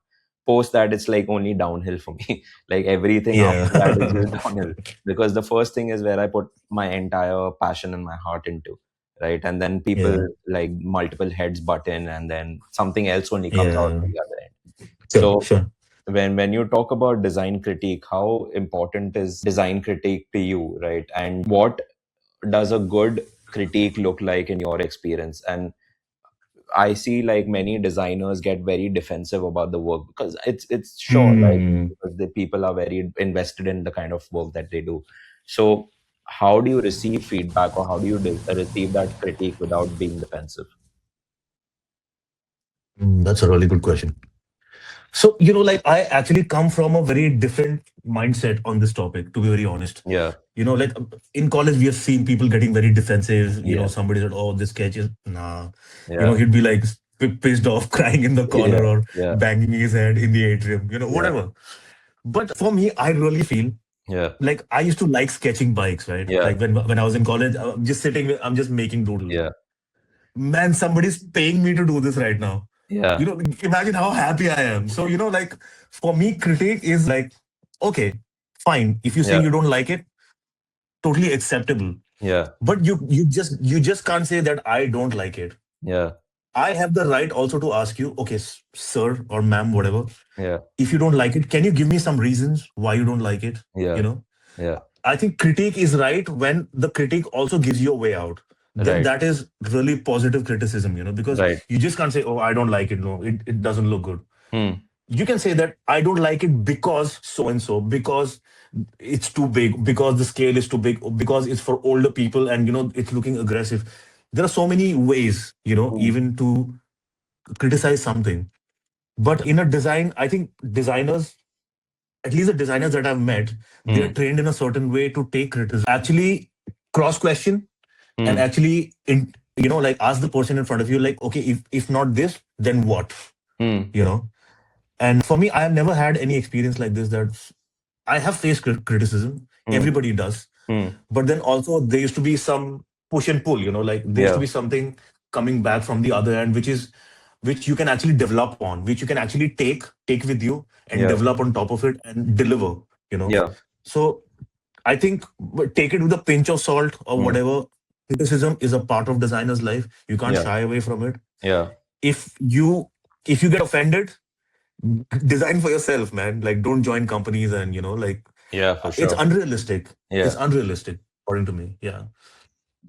B: Post that, it's like only downhill for me. Like everything after that is
A: Yeah.
B: just downhill, because the first thing is where I put my entire passion and my heart into, right? And then people,
A: Yeah.
B: like, multiple heads butt in, and then something else only comes out
A: Yeah.
B: from the other end.
A: Sure.
B: So
A: Sure.
B: when you talk about design critique, how important is design critique to you, right? And what does a good critique look like in your experience? And I see, like, many designers get very defensive about the work, because it's sure, like,
A: Hmm.
B: because the people are very invested in the kind of work that they do. So how do you receive feedback, or how do you receive that critique without being defensive?
A: That's a really good question. So, like I actually come from a very different mindset on this topic, to be very honest.
B: Yeah.
A: Like in college, we have seen people getting very defensive.
B: Yeah.
A: Somebody said, oh, this sketch is nah.
B: Yeah.
A: He'd be like pissed off, crying in the
B: Yeah.
A: corner or
B: Yeah.
A: banging his head in the atrium,
B: Yeah.
A: whatever. But for me, I really feel
B: Yeah.
A: like I used to like sketching bikes, right?
B: Yeah.
A: Like when I was in college, I'm just sitting, I'm just making doodles.
B: Yeah.
A: Man, somebody's paying me to do this right now.
B: Yeah.
A: Imagine how happy I am. So, like for me, critique is like, okay, fine. If you say
B: Yeah.
A: you don't like it, totally acceptable.
B: Yeah.
A: But you just can't say that I don't like it.
B: Yeah.
A: I have the right also to ask you, okay, sir or ma'am, whatever.
B: Yeah.
A: If you don't like it, can you give me some reasons why you don't like it?
B: Yeah. Yeah.
A: I think critique is right when the critique also gives you a way out. Then
B: Right.
A: that is really positive criticism, because
B: Right.
A: you just can't say, oh, I don't like it. No, it doesn't look good.
B: Hmm.
A: You can say that I don't like it because so and so, because it's too big, because the scale is too big, because it's for older people and it's looking aggressive. There are so many ways,
B: Hmm.
A: even to criticize something. But in a design, I think designers, at least the designers that I've met, they're
B: Hmm.
A: trained in a certain way to take criticism, actually cross question, and
B: Hmm.
A: actually like ask the person in front of you, like, okay, if not this, then what?
B: Hmm.
A: You know? And for me, I have never had any experience like this that I have faced criticism.
B: Hmm.
A: Everybody does.
B: Hmm.
A: But then also there used to be some push and pull, like there has to
B: Yeah.
A: be something coming back from the other end, which you can actually develop on, which you can actually take with you and
B: Yeah.
A: develop on top of it and deliver, you know.
B: Yeah.
A: So I think, but take it with a pinch of salt or
B: Mm.
A: whatever. Criticism is a part of designer's life. You can't
B: Yeah.
A: shy away from it.
B: Yeah.
A: If you if you get offended, design for yourself, man. Like, don't join companies and like
B: Yeah, for
A: it's
B: sure.
A: unrealistic. It's
B: Yeah.
A: unrealistic, according to me. Yeah.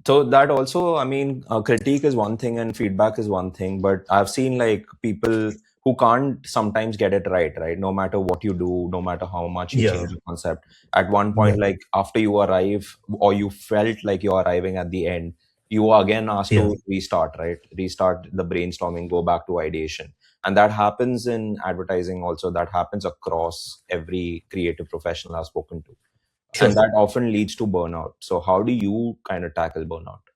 B: So that also, I mean, critique is one thing and feedback is one thing, but I've seen like people who can't sometimes get it right, right? No matter what you do, no matter how much you change
A: Yeah.
B: the concept. At one point,
A: Yeah.
B: like after you arrive or you felt like you're arriving at the end, you are again asked
A: Yeah.
B: to restart, right? Restart the brainstorming, go back to ideation. And that happens in advertising also. That happens across every creative professional I've spoken to, and
A: Sure.
B: that often leads to burnout. So how do you kind of tackle burnout,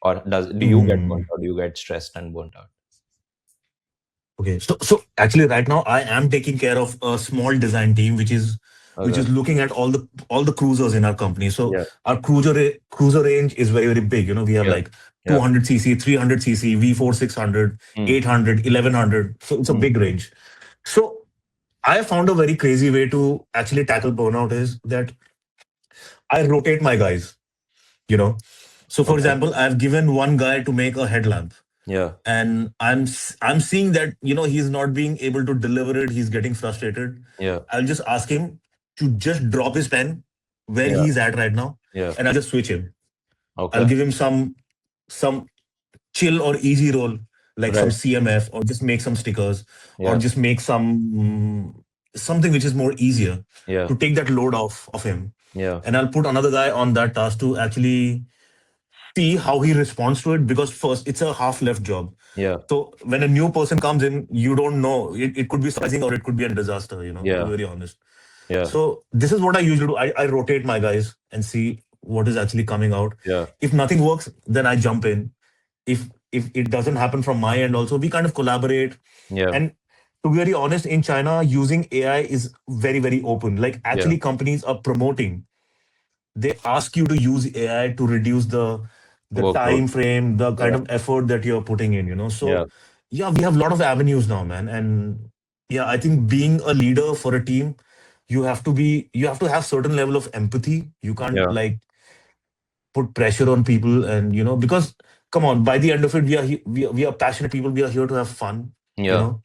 B: or do you get burnt
A: Mm.
B: out, do you get stressed and burnt out?
A: Okay. So actually, right now I am taking care of a small design team, which is
B: Okay.
A: looking at all the cruisers in our company. So
B: Yeah.
A: our cruiser range is very very big. We have
B: Yeah.
A: like
B: Yeah.
A: 200 cc, 300 cc, V4 600,
B: Mm.
A: 800, 1100. So it's a
B: Mm.
A: big range. So I found a very crazy way to actually tackle burnout is that I rotate my guys. You know. So for
B: Okay.
A: example, I've given one guy to make a headlamp,
B: Yeah.
A: and I'm seeing that he's not being able to deliver it. He's getting frustrated.
B: Yeah.
A: I'll just ask him to just drop his pen where
B: Yeah.
A: he's at right now,
B: Yeah.
A: and I'll just switch him. I'll
B: Okay.
A: give him some chill or easy role, like some
B: Right.
A: CMF, or just make some stickers, or
B: Yeah.
A: just make something which is more easier
B: Yeah.
A: to take that load off of him.
B: Yeah.
A: And I'll put another guy on that task to actually see how he responds to it, because first it's a half left job.
B: Yeah.
A: So when a new person comes in, you don't know. It could be surprising or it could be a disaster, to be
B: Yeah.
A: very honest.
B: Yeah.
A: So this is what I usually do. I rotate my guys and see what is actually coming out.
B: Yeah.
A: If nothing works, then I jump in. If it doesn't happen from my end also, we kind of collaborate.
B: Yeah.
A: And to be very honest, in China, using AI is very, very open. Like,
B: Yeah.
A: actually companies are promoting, they ask you to use AI to reduce the
B: Workload.
A: time frame, the kind
B: Yeah.
A: of effort that you're putting in.
B: Yeah.
A: So yeah, we have a lot of avenues now, man. And yeah, I think being a leader for a team, you have to have certain level of empathy. You can't
B: Yeah.
A: like put pressure on people, and because come on, by the end of it, we are passionate people. We are here to have fun, you
B: Yeah.
A: know.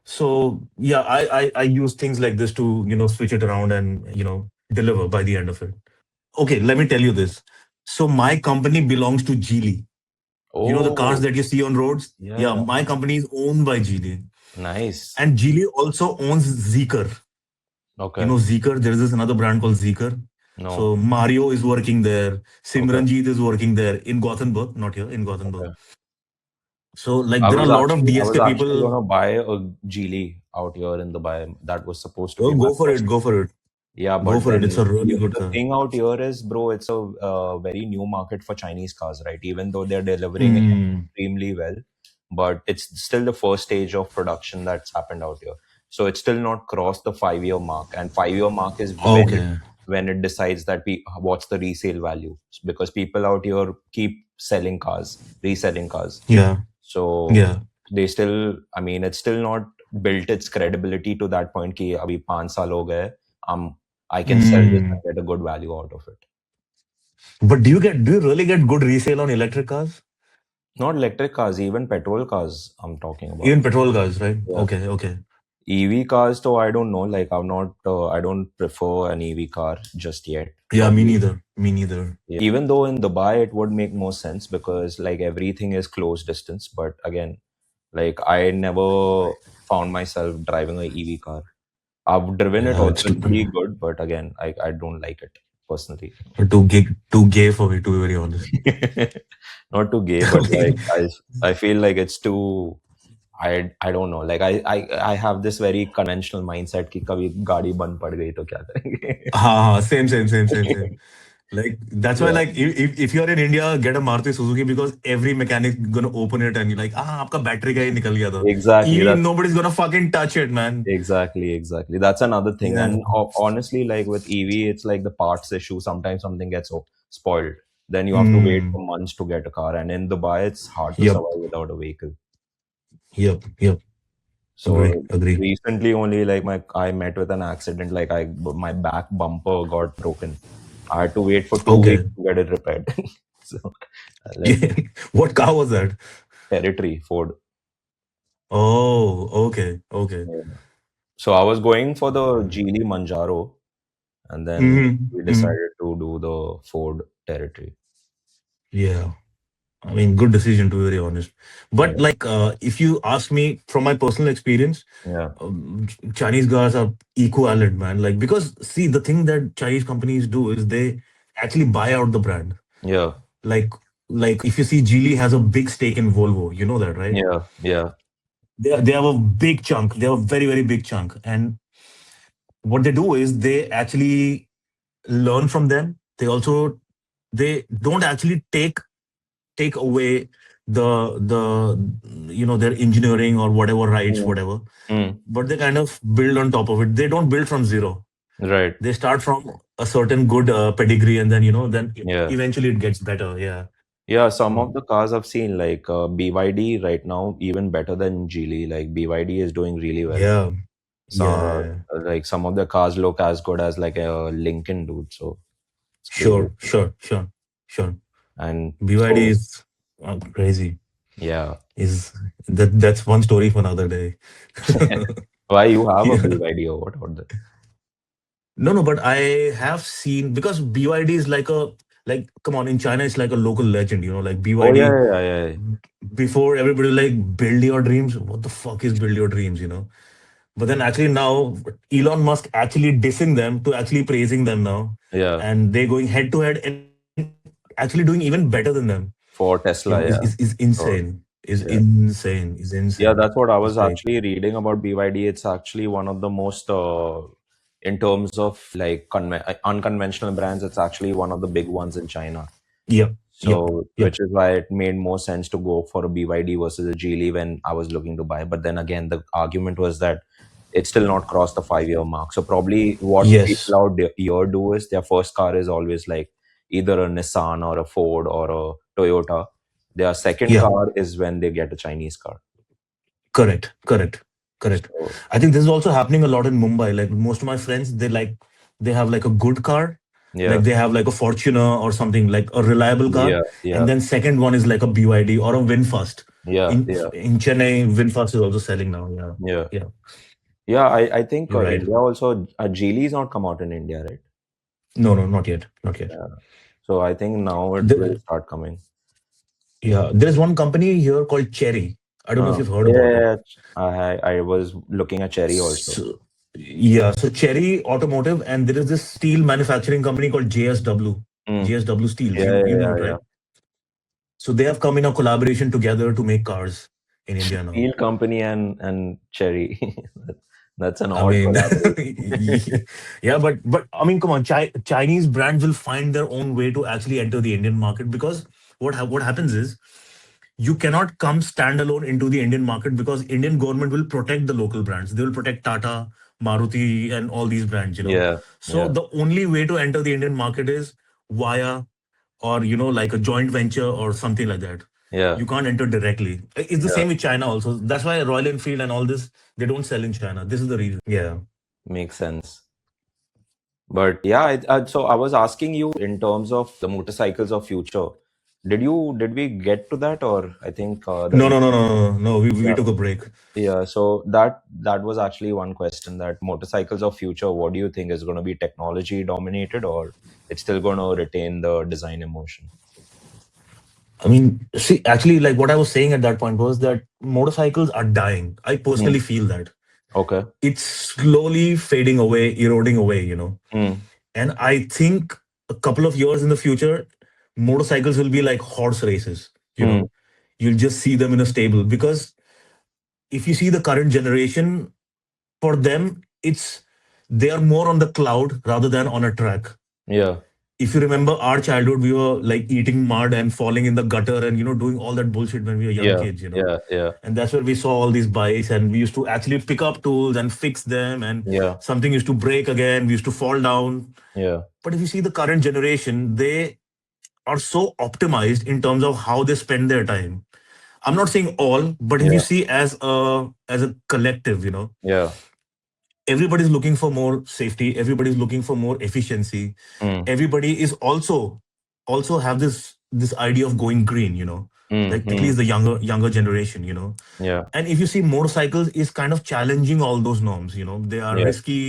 A: So yeah, I use things like this to switch it around and deliver by the end of it. Okay, let me tell you this. So my company belongs to Geely. The cars
B: Oh,
A: that you see on roads. Yeah,
B: yeah.
A: my company is owned by Geely,
B: Nice.
A: and Geely also owns Zeekr.
B: Okay.
A: Zeekr. There is this another brand called Zeekr.
B: No.
A: So Mario is working there.
B: Okay.
A: Simranjeet is working there in Gothenburg, not here in Gothenburg.
B: Okay.
A: So like there are a lot of
B: I was
A: DSK
B: actually
A: people.
B: gonna buy a Geely out here in Dubai. That was supposed to
A: Oh,
B: be my
A: go for
B: first.
A: it. Go for it.
B: Yeah,
A: Go
B: but
A: for it. It's
B: then
A: a really good
B: the
A: car.
B: thing out here is, bro, it's a very new market for Chinese cars, right? Even though they're delivering
A: Hmm.
B: extremely well, but it's still the first stage of production that's happened out here. So it's still not crossed the 5 year mark, and 5 year mark is
A: Okay.
B: when it decides that what's the resale value, because people out here keep selling cars, reselling cars.
A: Yeah.
B: So
A: Yeah.
B: they still, I mean, it's still not built its credibility to that point कि अभी 5 साल हो गए, I can sell this
A: Hmm.
B: and get a good value out of it.
A: But do you really get good resale on electric cars?
B: Not electric cars, even petrol cars I'm talking about.
A: Even petrol cars, right?
B: Yeah.
A: Okay. Okay.
B: EV cars, though, I don't know. Like, I'm not, I don't prefer an EV car just yet.
A: Yeah. Me
B: Probably.
A: neither. Me neither.
B: Yeah. Even though in Dubai it would make more sense because like everything is close distance. But again, like I never found myself driving a EV car. I've driven it
A: Yeah.
B: also,
A: It's
B: it's pretty good, but again, I don't like it personally.
A: too gay for me, to be very honest.
B: Not too gay, but like I feel like it's too. I don't know. Like I have this very conventional mindset कि कभी गाड़ी बंद पड़ गई तो क्या करेंगे?
A: Same, same, same, same, same. Like that's why,
B: Yeah,
A: like if you're in India, get a Maruti Suzuki, because every mechanic gonna open it and you're like, आपका battery का ही निकल गया था.
B: exactly.
A: EV,
B: That's
A: nobody's gonna fucking touch it, man.
B: exactly. That's another thing.
A: Yeah.
B: And honestly, like with EV, it's like the parts issue. Sometimes something gets spoiled. then you have to wait
A: Mm.
B: for months to get a car. And in Dubai, it's hard to
A: Yep.
B: survive without a vehicle.
A: Yep. Yep. Agree.
B: So
A: Agree.
B: recently, only like I met with an accident. Like my back bumper got broken. I had to wait for 2 weeks
A: Okay.
B: to get it repaired. So like
A: What car was that?
B: territory Ford.
A: Oh, okay. Okay.
B: Yeah. So I was going for the Geely Manjaro, and then we
A: Mm-hmm.
B: decided to do the Ford territory.
A: Yeah. I mean, good decision to be very honest. But
B: Yeah,
A: like, if you ask me from my personal experience,
B: yeah,
A: Chinese cars are equivalent, man. Like, because see, the thing that Chinese companies do is they actually buy out the brand.
B: yeah,
A: Like, if you see, Geely has a big stake in Volvo. You know that, right?
B: yeah, yeah,
A: They have a big chunk. They have a very very big chunk, and what they do is they actually learn from them. They don't actually take away the their engineering or whatever rights,
B: mm,
A: whatever,
B: mm,
A: but they kind of build on top of it. They don't build from zero.
B: right,
A: They start from a certain good pedigree, and then then
B: yeah.
A: eventually it gets better. Yeah.
B: Yeah, some of
A: So
B: the cars I've seen, like BYD right now, even better than Geely. Like BYD is doing really well.
A: yeah,
B: So,
A: yeah,
B: like some of the cars look as good as like a Lincoln, dude. So it's crazy.
A: sure, sure, sure, sure.
B: And
A: BYD
B: so,
A: is crazy.
B: yeah.
A: Is that's one story for another day.
B: Why you have a
A: Yeah.
B: BYD or what about that?
A: No, no, but I have seen, because BYD is like come on, in China it's like a local legend, like
B: Oh yeah,
A: BYD.
B: yeah, yeah, yeah.
A: Before, everybody like build your dreams. What the fuck is build your dreams? But then actually now Elon Musk actually dissing them to actually praising them now,
B: Yeah,
A: and they going head to head and actually doing even better than them.
B: for Tesla,
A: Is
B: yeah.
A: insane.
B: So
A: Is
B: yeah.
A: insane. Is insane.
B: Yeah, that's what I
A: It's
B: was
A: crazy.
B: actually reading about BYD. It's actually one of the most, in terms of like unconventional brands, it's actually one of the big ones in China.
A: Yep. Yep.
B: So,
A: Yep.
B: which is why it made more sense to go for a BYD versus a Geely when I was looking to buy. But then again, the argument was that it's still not crossed the 5 year mark. So probably what
A: Yes.
B: people out here do is their first car is always like either a Nissan or a Ford or a Toyota. Their second
A: Yeah.
B: car is when they get a Chinese car.
A: Correct, correct, correct.
B: So
A: I think this is also happening a lot in Mumbai. Like most of my friends, they have like a good car, like
B: yeah,
A: they have like a Fortuner or something, like a reliable car,
B: yeah, yeah,
A: and then second one is like a BYD or a Winfast.
B: yeah, yeah,
A: In Chennai, Winfast is also selling now. Yeah,
B: yeah.
A: yeah,
B: Yeah, I think
A: you're right.
B: India also, Geely is not come out in India, right?
A: No, no, not yet, not yet.
B: Yeah. So I think now it will
A: The,
B: start coming.
A: yeah, there is one company here called Cherry. I don't know if you've heard
B: Yeah,
A: about it.
B: yeah, I was looking at Cherry also.
A: So, yeah, so Cherry Automotive, and there is this steel manufacturing company called JSW,
B: Mm.
A: JSW Steels.
B: Yeah,
A: You
B: yeah,
A: know
B: yeah,
A: it,
B: yeah.
A: right? So they have come in a collaboration together to make cars in India now.
B: Steel company and Cherry. That's an
A: I
B: odd
A: mean,
B: collaboration.
A: yeah, but I mean, come on, Chinese brands will find their own way to actually enter the Indian market, because what happens is you cannot come standalone into the Indian market, because Indian government will protect the local brands. They will protect Tata, Maruti, and all these brands.
B: Yeah,
A: So
B: yeah,
A: the only way to enter the Indian market is via, or like a joint venture or something like that.
B: yeah,
A: You can't enter directly. It's the
B: yeah.
A: same with China also. That's why Royal Enfield and all this, they don't sell in China. This is the reason. Yeah.
B: Makes sense. But yeah, so I was asking you in terms of the motorcycles of future. Did we get to that, or I think the
A: No, no, no, no, no, no. We
B: yeah.
A: took a break.
B: Yeah, so that was actually one question, that motorcycles of future, what do you think is going to be technology dominated, or it's still going to retain the design emotion?
A: I mean, see, actually, like what I was saying at that point was that motorcycles are dying. I
B: Mm.
A: personally feel that
B: Okay.
A: it's slowly fading away, eroding away.
B: Mm.
A: And I think a couple of years in the future, motorcycles will be like horse races.
B: Mm.
A: You'll just see them in a stable, because if you see the current generation, for them, they are more on the cloud rather than on a track.
B: Yeah.
A: If you remember our childhood, we were like eating mud and falling in the gutter and doing all that bullshit when we were young
B: Yeah.
A: kids.
B: Yeah. Yeah.
A: And that's where we saw all these bikes, and we used to actually pick up tools and fix them, and
B: Yeah.
A: something used to break again, we used to fall down.
B: Yeah.
A: But if you see the current generation, are so optimized in terms of how they spend their time. I'm not saying all, but if you
B: Yeah.
A: see as a collective,
B: Yeah.
A: everybody's looking for more safety, everybody's looking for more efficiency,
B: Mm.
A: everybody is also have this idea of going green,
B: Mm.
A: like at
B: Mm.
A: least the younger generation,
B: Yeah.
A: and if you see motorcycles is kind of challenging all those norms, they are
B: Yeah.
A: risky,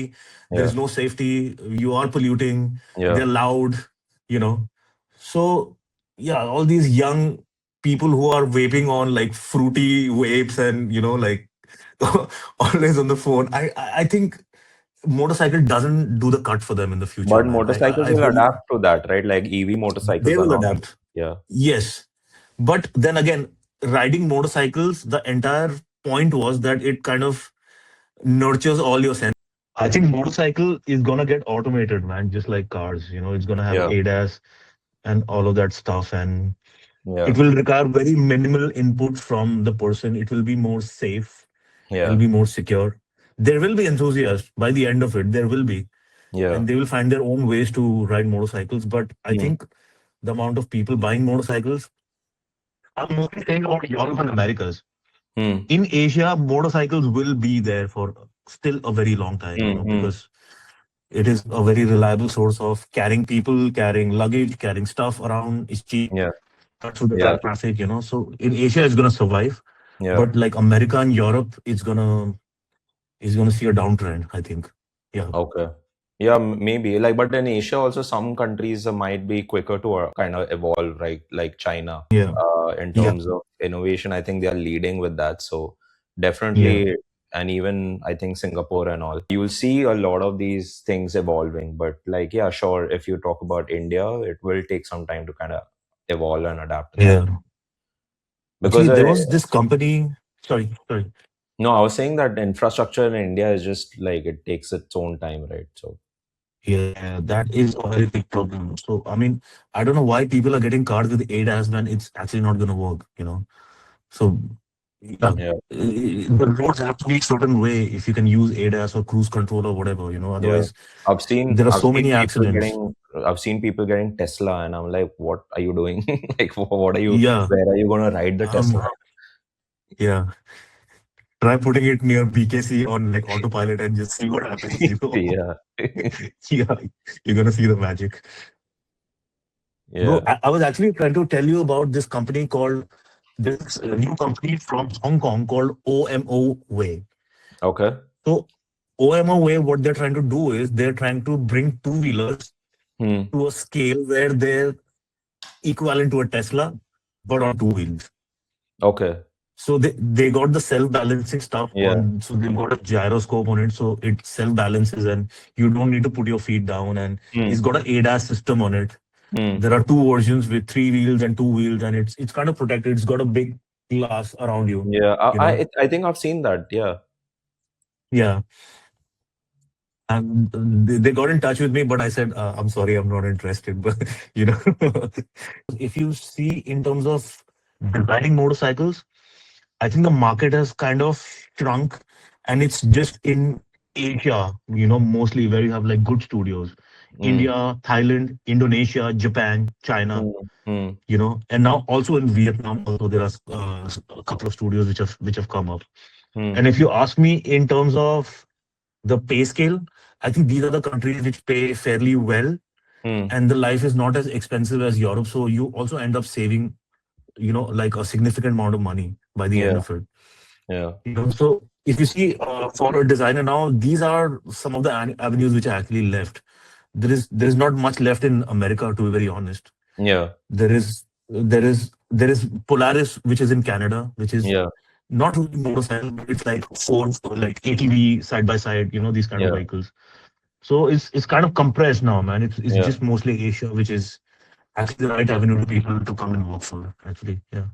A: there
B: Yeah.
A: is no safety, you are polluting,
B: Yeah.
A: they're loud, you know so yeah, all these young people who are vaping on like fruity vapes and like always on the phone. I think motorcycle doesn't do the cut for them in the future,
B: But
A: man. I
B: motorcycles will
A: hope
B: adapt to that, right? Like EV
A: they
B: motorcycles are
A: will
B: now.
A: adapt.
B: Yeah.
A: Yes, but then again, riding motorcycles, the entire point was that it kind of nurtures all your senses. I think motorcycle is gonna get automated, man, just like cars. It's gonna have
B: Yeah.
A: ADAS and all of that stuff, and
B: Yeah.
A: it will require very minimal input from the person. It will be more safe. It'll
B: Yeah.
A: be more secure. There will be enthusiasts by the end of it. There will be,
B: Yeah.
A: and they will find their own ways to ride motorcycles. But I
B: Mm.
A: think the amount of people buying motorcycles, I'm mostly saying about Europe and Americas.
B: Mm.
A: In Asia, motorcycles will be there for still a very long time,
B: Mm. Mm.
A: because it is a very reliable source of carrying people, carrying luggage, carrying stuff around. It's cheap,
B: Yeah.
A: cuts through the
B: Yeah.
A: traffic. So in Asia, it's gonna survive.
B: Yeah.
A: But like America and Europe, it's gonna see a downtrend, I think. Yeah.
B: Okay. Yeah, maybe. Like, but in Asia also, some countries might be quicker to kind of evolve, right? Like China,
A: Yeah.
B: in
A: Yeah.
B: terms of innovation. I think they are leading with that. So
A: Yeah.
B: definitely, and even I think Singapore and all, you'll see a lot of these things evolving. But like, yeah, sure. If you talk about India, it will take some time to kind of evolve and adapt to that.
A: Yeah.
B: Because
A: Actually, there was this company. Sorry, sorry.
B: no, I was saying that infrastructure in India is just like it takes its own time, right? So
A: Yeah, that is a very big problem. So, I mean, I don't know why people are getting cars with ADAS when it's actually not going to work. So, yeah,
B: yeah.
A: the roads have to be a certain way if you can use ADAS or cruise control or whatever.
B: Yeah.
A: Otherwise,
B: I've seen
A: there are
B: I've
A: so
B: seen
A: many
B: people
A: accidents.
B: getting I've seen people getting Tesla and I'm like, what are you doing? Like what are you
A: Yeah.
B: where are you gonna ride the Tesla?
A: Yeah. Try putting it near BKC on like autopilot and just see what happens.
B: Yeah.
A: Yeah, you're gonna see the magic. Bro,
B: Yeah.
A: I was actually trying to tell you about this company called this new company from Hong Kong called OMO Way.
B: Okay.
A: So OMO Way, what they're trying to do is they're trying to bring two-wheelers
B: Hmm.
A: to a scale where they're equivalent to a Tesla, but on two wheels.
B: Okay.
A: So they got the self-balancing stuff
B: Yeah.
A: on, so they've got a gyroscope on it, so it self-balances and you don't need to put your feet down, and it's
B: Hmm.
A: got an ADAS system on it.
B: Hmm.
A: There are two versions with three wheels and two wheels, and it's kind of protected. It's got a big glass around you,
B: Yeah.
A: you know.
B: I think I've seen that. Yeah.
A: Yeah. And they got in touch with me, but I said, I'm sorry, I'm not interested. But you know, if you see in terms of designing motorcycles, I think the market has kind of shrunk, and it's just in Asia, mostly where you have like good studios.
B: Hmm.
A: India, Thailand, Indonesia, Japan, China,
B: Hmm. Hmm.
A: and now also in Vietnam, also there are a couple of studios which have come up.
B: Hmm.
A: And if you ask me in terms of the pay scale, I think these are the countries which pay fairly well,
B: Hmm.
A: and the life is not as expensive as Europe. So you also end up saving, like a significant amount of money by the end
B: Yeah.
A: of it.
B: Yeah.
A: So if you see for a designer now, these are some of the avenues which are actually left. There is not much left in America, to be very honest.
B: Yeah.
A: There is Polaris, which is in Canada, which is
B: Yeah.
A: not really motorcycle, but it's like Ford, like ATV side by side, these kind of
B: Yeah.
A: vehicles. So it's kind of compressed now, man. It's
B: Yeah.
A: just mostly Asia, which is actually the right avenue to people to come and work for. Actually, yeah.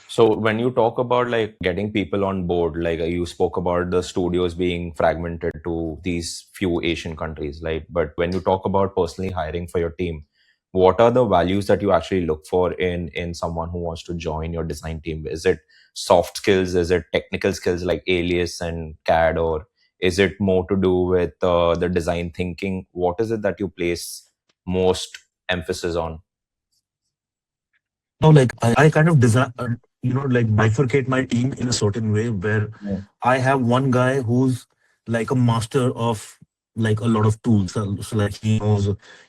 B: So when you talk about like getting people on board, like you spoke about the studios being fragmented to these few Asian countries, like, but when you talk about personally hiring for your team, what are the values that you actually look for in someone who wants to join your design team? Is it soft skills? Is it technical skills like Alias and CAD, or is it more to do with the design thinking? What is it that you place most emphasis on?
A: No, like I kind of design, like bifurcate my team in a certain way where
B: Mm.
A: I have one guy who's like a master of like a lot of tools. So like he knows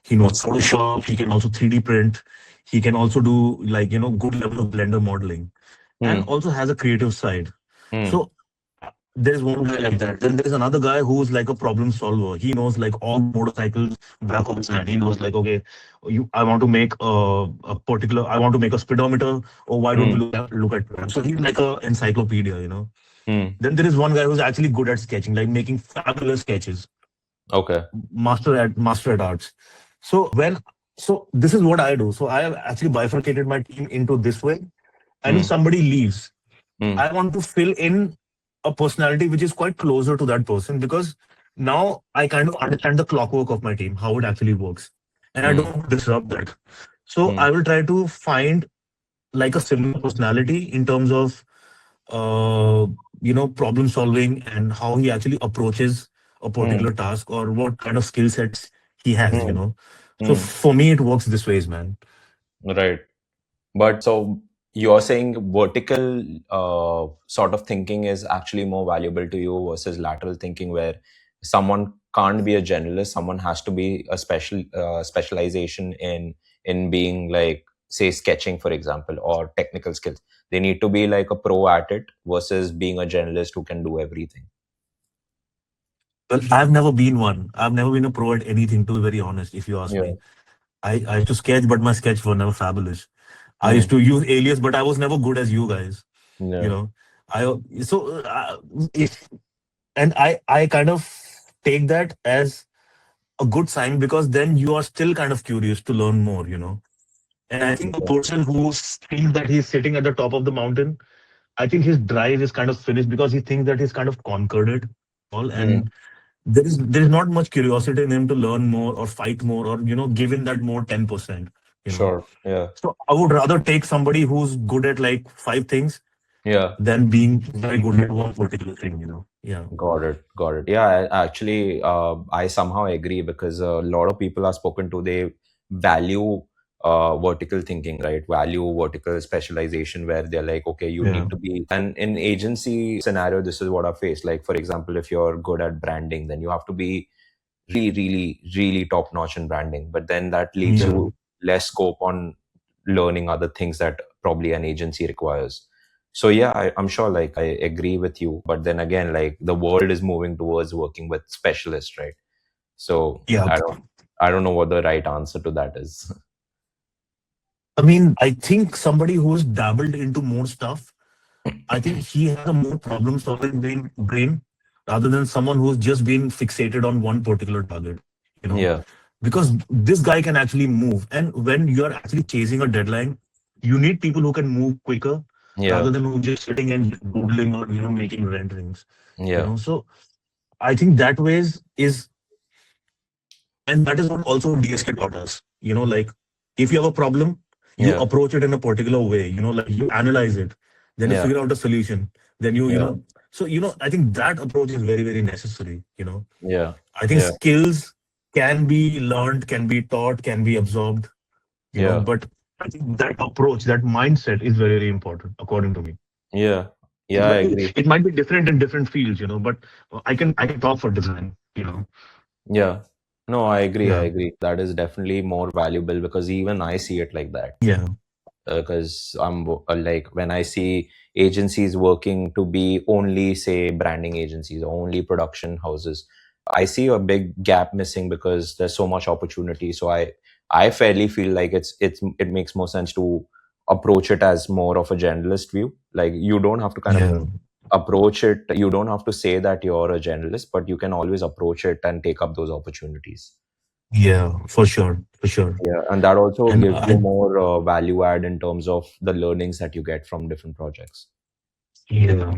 A: Photoshop. He can also 3D print. He can also do like good level of Blender modeling, and
B: Mm.
A: also has a creative side.
B: Mm.
A: So there's one guy like that. Then there's another guy who's like a problem solver. He knows like all the motorcycles back of his hand. He knows like, okay, I want to make a particular, I want to make a speedometer. Or why don't we
B: Mm.
A: look at that? So he's like a encyclopedia.
B: Mm.
A: Then there is one guy who's actually good at sketching, like making fabulous sketches,
B: Okay.
A: master at arts. So so this is what I do. So I have actually bifurcated my team into this way. And if
B: Mm.
A: somebody leaves,
B: Mm.
A: I want to fill in a personality which is quite closer to that person, because now I kind of understand the clockwork of my team, how it actually works. And I don't
B: Mm.
A: want to disrupt that. So
B: Mm.
A: I will try to find like a similar personality in terms of problem solving and how he actually approaches a
B: Mm.
A: particular task, or what kind of skill sets he has.
B: Mm.
A: So
B: Mm.
A: for me it works this ways, man.
B: Right. But so you're saying vertical sort of thinking is actually more valuable to you versus lateral thinking, where someone can't be a generalist, someone has to be a specialization in being like, say, sketching, for example, or technical skills. They need to be like a pro at it versus being a generalist who can do everything.
A: Well, I've never been one. I've never been a pro at anything, to be very honest, if you ask
B: Yeah.
A: me. I used to sketch, but my sketch were never fabulous. I used
B: Mm.
A: to use alias, but I was never good as you guys. You
B: Yeah.
A: know, I so if and I kind of take that as a good sign, because then you are still kind of curious to learn more. And I think the
B: Okay.
A: person who feels that he's sitting at the top of the mountain, I think his drive is kind of finished, because he thinks that he's kind of conquered it all,
B: Mm.
A: and there is not much curiosity in him to learn more or fight more, or give in that more 10%. You know.
B: Sure. Yeah.
A: So I would rather take somebody who's good at like five things
B: Yeah.
A: than being very good at one particular thing. Yeah.
B: Got it. Got it. Yeah, actually, I somehow agree because a lot of people are spoken to, they value vertical thinking, right? Value vertical specialization where they're like, okay, you
A: Yeah.
B: need to be. And in agency scenario, this is what I face. Like, for example, if you're good at branding, then you have to be really, really, really top notch in branding. But then that leaves
A: Yeah.
B: you less scope on learning other things that probably an agency requires. So yeah, I'm sure like I agree with you. But then again, like the world is moving towards working with specialists, right? So
A: Yeah.
B: I don't know what the right answer to that is.
A: I mean, I think somebody who's dabbled into more stuff, I think he has a more problem solving brain rather than someone who's just been fixated on one particular target, you know.
B: Yeah,
A: Because this guy can actually move. And when you're actually chasing a deadline, you need people who can move quicker rather
B: yeah,
A: than who just sitting and doodling or, making renderings,
B: yeah,
A: So I think that ways is, and that is what also DSK taught us. Like if you have a problem, you
B: yeah,
A: approach it in a particular way. Like you analyze it, then you
B: yeah,
A: figure out a solution. Then you
B: yeah,
A: know. So I think that approach is very very necessary.
B: yeah,
A: I think
B: yeah,
A: skills can be learned, can be taught, can be absorbed.
B: yeah,
A: But I think that approach, that mindset is very very important according to me.
B: yeah,
A: It
B: yeah. I
A: might be
B: agree.
A: it might be different in different fields. But I can talk for design.
B: Yeah. No, I agree. I
A: Yeah.
B: agree. That is definitely more valuable because even I see it like that.
A: Yeah.
B: Because like when I see agencies working to be only, say, branding agencies or only production houses, I see a big gap missing because there's so much opportunity. So I fairly feel like it makes more sense to approach it as more of a generalist view. Like you don't have to kind of
A: Yeah.
B: approach it. You don't have to say that you're a generalist, but you can always approach it and take up those opportunities.
A: Yeah, for sure, for sure.
B: Yeah, and that also
A: And
B: gives you
A: I,
B: more value add in terms of the learnings that you get from different projects.
A: yeah,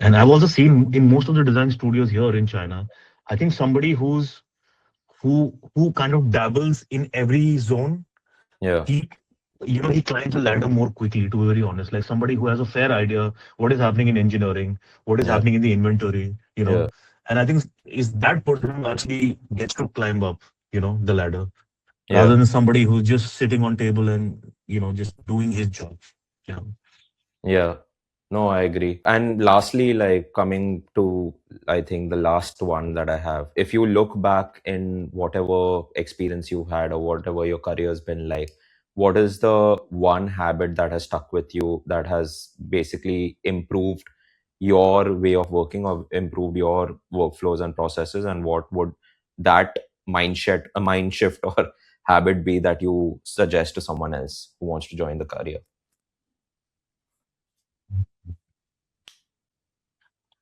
A: and I've also seen in most of the design studios here in China, I think somebody who kind of dabbles in every zone,
B: Yeah,
A: he, he climbs a ladder more quickly, to be very honest. Like somebody who has a fair idea what is happening in engineering, what is
B: yeah,
A: happening in the inventory.
B: yeah,
A: And I think is that person who actually gets to climb up, the ladder.
B: Yeah.
A: rather than somebody who's just sitting on table and just doing his job. You know.
B: Yeah. No, I agree. And lastly, like coming to, I think the last one that I have, if you look back in whatever experience you had or whatever your career has been like, what is the one habit that has stuck with you that has basically improved your way of working or improved your workflows and processes? And what would that mind shift or habit be that you suggest to someone else who wants to join the career?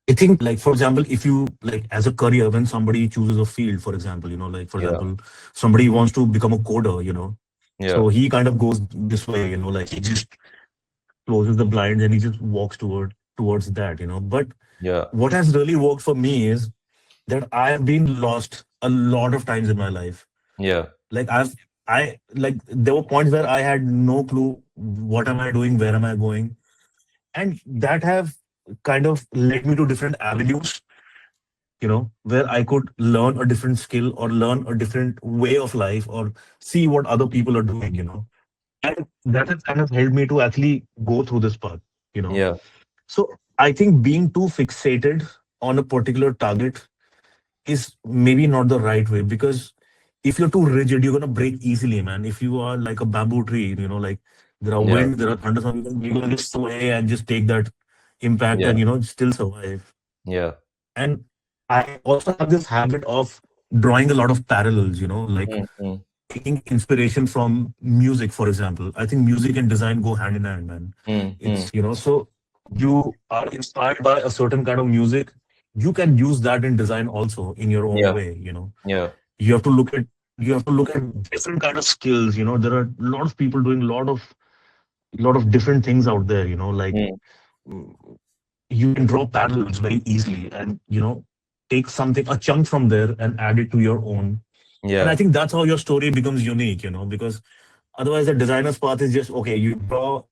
A: I think, like, for example, if you, like, as a career, when somebody chooses a field, for example, like, for
B: Yeah.
A: example, somebody wants to become a coder,
B: Yeah.
A: so he kind of goes this way, like, he just closes the blinds and he just walks towards that. But
B: Yeah.
A: what has really worked for me is that I have been lost a lot of times in my life.
B: Yeah.
A: Like, there were points where I had no clue what am I doing, where am I going, and that have kind of led me to different avenues, where I could learn a different skill or learn a different way of life or see what other people are doing. And that has kind of helped me to actually go through this path.
B: Yeah.
A: So I think being too fixated on a particular target is maybe not the right way, because if you're too rigid, you're gonna break easily, man. If you are like a bamboo tree, like there are
B: Yeah.
A: wind, there are thunderstorms, you're gonna just sway and just take that impact and
B: Yeah.
A: still survive.
B: Yeah.
A: And I also have this habit of drawing a lot of parallels, like
B: Mm, mm,
A: taking inspiration from music, for example. I think music and design go hand in hand, man.
B: mm, mm.
A: So you are inspired by a certain kind of music, you can use that in design also in your own
B: Yeah.
A: way.
B: Yeah.
A: You have to look at different kind of skills. There are a lot of people doing a lot of different things out there. Like,
B: Mm,
A: mm, you can draw parallels very easily and take something, a chunk from there, and add it to your own. And I
B: yeah.
A: think that's how your story becomes unique, because otherwise the designer's path is just okay, you draw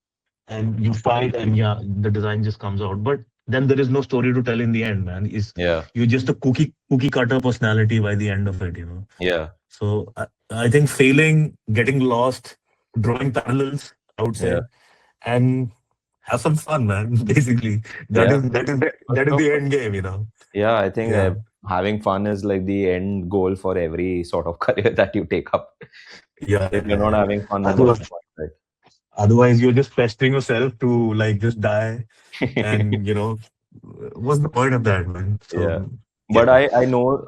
A: and you fight and yeah, the design just comes out. But then there is no story to tell in the end, man. Is
B: Yeah.
A: You're just a cookie cutter personality by the end of it.
B: Yeah.
A: So I think failing, getting lost, drawing parallels, I would
B: Yeah.
A: say, and have some fun, man. Basically, that
B: Yeah.
A: is that is the, that is
B: So,
A: the end game.
B: yeah, I think
A: Yeah,
B: having fun is like the end goal for every sort of career that you take up.
A: yeah,
B: If
A: yeah,
B: you're
A: yeah,
B: not
A: yeah.
B: having fun, then what's the
A: Otherwise,
B: point, right?
A: otherwise you're just pestering yourself to like just die, and what's the point of that, man?
B: Yeah.
A: So
B: But
A: yeah,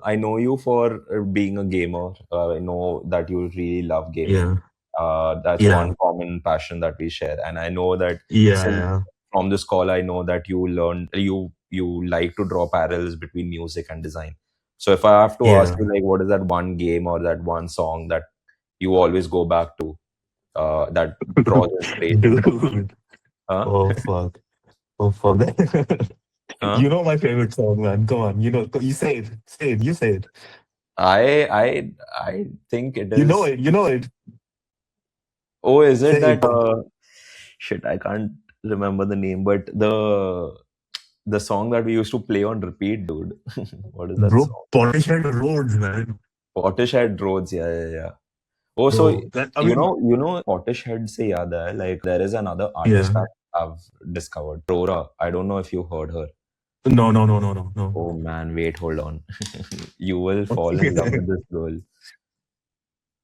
B: I know you for being a gamer. I know that you really love gaming.
A: yeah,
B: That's
A: yeah,
B: one common passion that we share. And I know that since
A: yeah,
B: from this call, I know that you like to draw parallels between music and design. So if I have to ask
A: yeah,
B: you, like, what is that one game or that one song that you always go back to, that draws inspiration from?
A: dude.
B: Huh?
A: Oh fuck. Oh fuck.
B: Huh?
A: My favorite song, man. Come on. You say it. Say it. You say it.
B: I think it
A: You know
B: is.
A: it. You know it.
B: Oh, is it
A: Say
B: that?
A: it.
B: Shit, I can't remember the name, but the song that we used to play on repeat, dude. What is that
A: Bro,
B: song?
A: Portishead Roads, man.
B: Portishead Roads. Yeah, yeah, yeah. Oh, so
A: Bro, I mean,
B: Portishead se yaad hai, like there is another artist
A: yeah.
B: that I've discovered, Aurora. I don't know if you heard her.
A: No, no, no, no, no, no.
B: Oh man, wait, hold on. You will fall in love with this girl.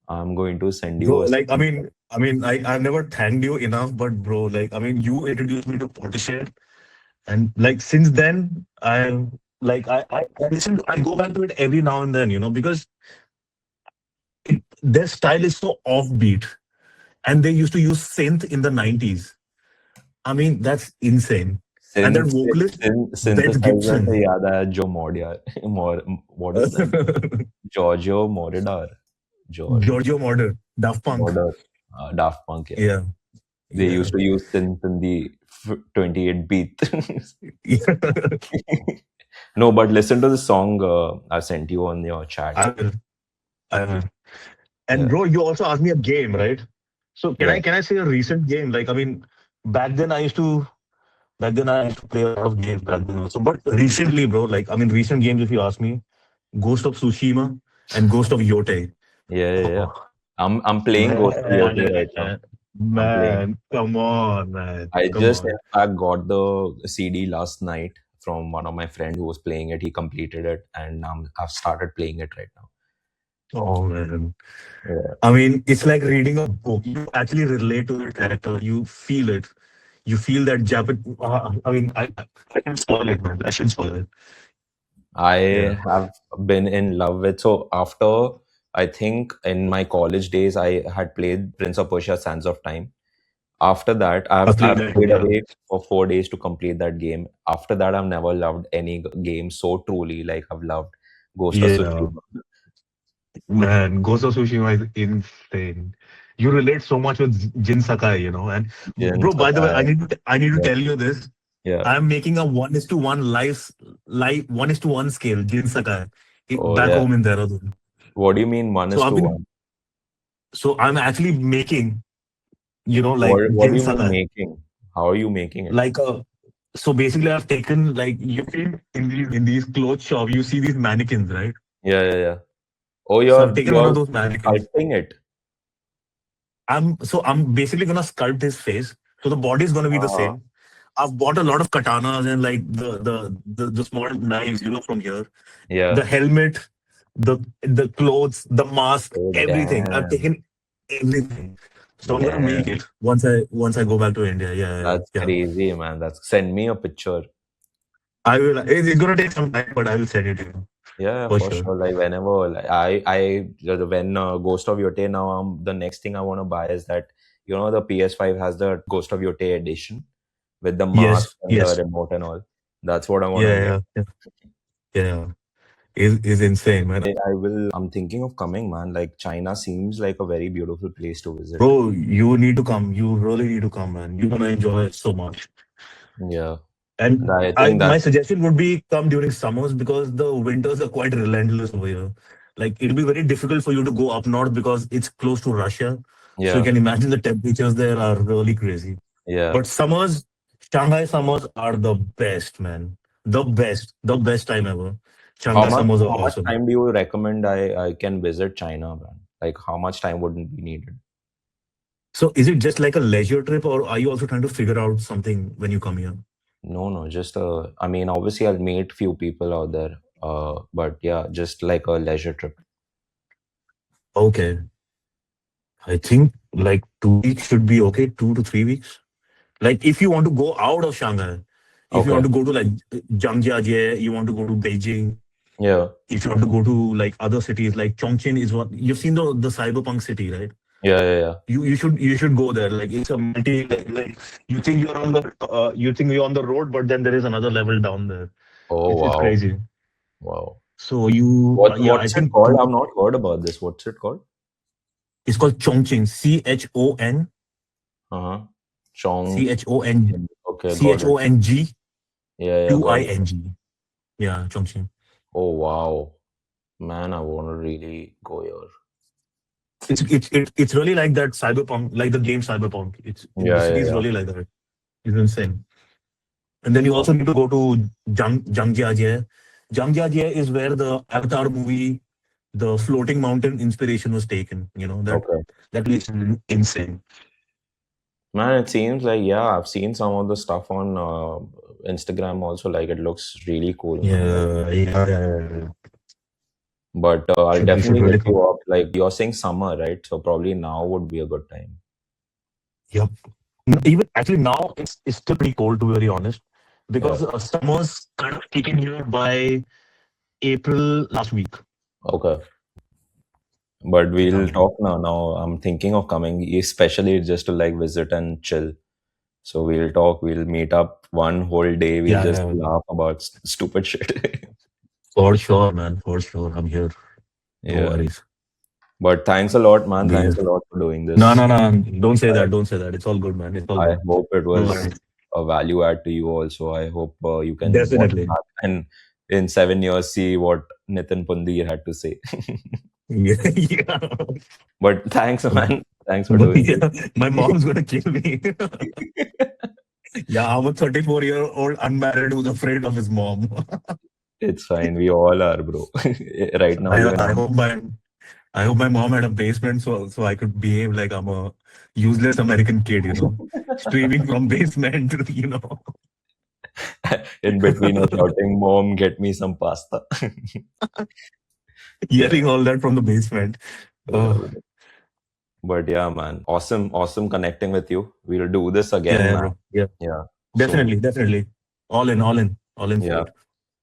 B: I'm going to send
A: Bro,
B: you a
A: like,
B: screenshot.
A: I've never thanked you enough, but bro, like, you introduced me to Portishead, and like, since then, I go back to it every now and then, because their style is so offbeat, and they used to use synth in the 90s. That's insane. And that vocalist, Beth
B: Synthesizer से
A: Gibson.
B: याद आया जो Modiar what is that? Giorgio Moroder. George
A: Giorgio Moroder, Daft Punk.
B: Moroder. Daft Punk, yeah.
A: Yeah,
B: They
A: yeah.
B: used to use synth in the 28 beat. No, but listen to the song I sent you on your chat.
A: I will. I will. And
B: Yeah,
A: bro, you also asked me a game, right? So can
B: yeah,
A: I say a recent game? Like, back then I used to play a lot of games back then also. But recently, bro, like, recent games, if you ask me, Ghost of Tsushima and Ghost of Yote.
B: yeah, yeah, yeah.
A: Oh.
B: I'm playing Ghost of Yoti right now.
A: Man,
B: I'm playing.
A: man, come on, man,
B: I
A: come
B: just in
A: on.
B: fact got the CD last night from one of my friend who was playing it. He completed it, and I've started playing it right now.
A: Oh man.
B: Yeah,
A: I mean, it's like reading a book. You actually relate to the character. You feel it. You feel that Japan. I mean, I can spoil it, man. I should spoil it. Yeah.
B: I have been in love with. So after I think in my college days, I had played Prince of Persia: Sands of Time. After that,
A: I
B: I've
A: played that too,
B: stayed
A: yeah.
B: awake for 4 days to complete that game. After that, I've never loved any game so truly like I've loved Ghost of
A: Yeah.
B: Tsushima.
A: Man, Ghost of Tsushima is insane. You relate so much with Jin Sakai, And
B: Jin
A: bro, by the way,
B: Sakai.
A: I need to
B: Yeah.
A: tell you this.
B: Yeah.
A: I'm making a 1:1 live 1:1 scale, Jin Sakai,
B: Oh
A: back
B: yeah.
A: home in Dehradun.
B: What do you mean one
A: So
B: is
A: I've
B: to
A: been
B: one?
A: so I'm actually making, like
B: What do
A: Jin
B: you mean
A: Sakai.
B: making? How are you making it?
A: Like so basically I've taken, like, you see in these clothes shop, you see these mannequins, right?
B: Yeah, yeah, yeah. Oh,
A: So I've taken one of
B: you're
A: those mannequins.
B: sculpting it.
A: I'm basically gonna sculpt his face. So the body is gonna be the
B: Ah,
A: same. I've bought a lot of katanas and like the small knives, from here.
B: yeah.
A: The helmet, the clothes, the mask,
B: Oh
A: everything. I've
B: damn.
A: taken everything. So I'm gonna make
B: Damn.
A: it once I go back to India. Yeah, yeah,
B: That's
A: yeah.
B: crazy, man. That's send me a picture.
A: I will. It's gonna take some time, but I will send it to you
B: Yeah,
A: for
B: for
A: sure.
B: sure. Like whenever like, when Ghost of Yote now, the next thing I want to buy is that the PS5 has the Ghost of Yote edition with the mask
A: Yes,
B: and the
A: yes.
B: remote and all. That's what I want to
A: Yeah,
B: get.
A: yeah, yeah. Yeah. Is insane, man.
B: I will. I'm thinking of coming, man. Like China seems like a very beautiful place to visit.
A: Bro, you need to come. You really need to come, man. You're gonna enjoy it so much.
B: Yeah, and
A: And
B: I
A: I
B: think
A: my
B: that's
A: suggestion would be come during summers because the winters are quite relentless over here. Like it'll be very difficult for you to go up north because it's close to Russia. So you
B: yeah,
A: can imagine the temperatures there are really crazy.
B: yeah.
A: But summers, Shanghai summers are the best, man. The best time ever.
B: How
A: Shanghai
B: much
A: summers are
B: how much
A: awesome.
B: time do you recommend I can visit China, man? Like how much time wouldn't be needed?
A: So is it just like a leisure trip or are you also trying to figure out something when you come here?
B: No, no, just I mean, obviously I'll meet few people out there. But yeah, just like a leisure trip.
A: Okay. I think like 2 weeks should be okay, 2 to 3 weeks. Like if you want to go out of Shanghai, if you want
B: Okay.
A: to go to like Zhangjiajie, you want to go to Beijing,
B: Yeah.
A: if you want to go to like other cities like Chongqing is what you've seen the cyberpunk city, right?
B: Yeah, yeah, yeah.
A: You should go there. Like it's a multi like you think you're on the road, but then there is another level down there.
B: Oh
A: It's
B: wow.
A: crazy.
B: Wow.
A: So you yeah, I
B: What's it
A: think
B: called? I've not heard about this. What's it called?
A: it's called Chongqing.
B: Uh-huh. Chong.
A: Chong
B: Okay, got it.
A: Chongqing.
B: Yeah, yeah, got it.
A: Yeah, Chongqing.
B: Oh wow. Man, I want to really go here.
A: It's really like that cyberpunk, like the game cyberpunk. The
B: Yeah,
A: city
B: yeah,
A: is
B: yeah.
A: really like that. It's insane. And then you also need to go to Zhangjiajie. Zhangjiajie is where the Avatar movie, the floating mountain inspiration was taken.
B: Okay.
A: That is insane.
B: Man, it seems like yeah, I've seen some of the stuff on Instagram also. Like it looks really cool, man. Like,
A: Yeah, yeah, yeah, yeah.
B: but I'll
A: You should
B: definitely
A: really
B: hit you
A: come.
B: up. Like you're saying summer, right? So probably now would be a good time.
A: Yep. Even actually now it's still pretty cold, to be very honest,
B: Yeah.
A: because summer's kind of kicking here by April last week.
B: Okay. But
A: Yeah,
B: we'll talk now. Now I'm thinking of coming, especially just to like visit and chill. So we'll talk. We'll meet up one whole day. We'll
A: yeah,
B: just
A: yeah.
B: laugh about stupid shit.
A: For sure, man. For sure, I'm here. No
B: Yeah.
A: worries.
B: But thanks a lot, man.
A: We
B: Thanks
A: here.
B: a lot for doing
A: No,
B: this.
A: no, no. Don't say
B: I,
A: that. Don't say that. It's all good, man. It's all
B: I
A: good.
B: hope it
A: No
B: was
A: worries.
B: a value add to you also. I hope you can watch
A: Definitely.
B: back and in 7 years see what Nitin Pundir had to say.
A: Yeah, yeah.
B: But thanks, man. Thanks for
A: But
B: doing
A: yeah, my mom's gonna kill me.
B: this.
A: Yeah, I'm a 34-year-old unmarried who's afraid of his mom.
B: It's fine. We all are, bro. Right now,
A: I
B: even
A: I
B: I'm.
A: hope my I hope my mom had a basement so I could behave like I'm a useless American kid, streaming from basement,
B: In between, you're shouting, "Mom, get me some pasta." Yeah,
A: yelling all that from the basement.
B: yeah.
A: Oh,
B: But yeah, man, awesome connecting with you. We'll do this
A: yeah,
B: again,
A: yeah,
B: man.
A: bro. Yeah,
B: Yeah, soon.
A: definitely, definitely. All in, all in, all in for
B: Yeah.
A: it.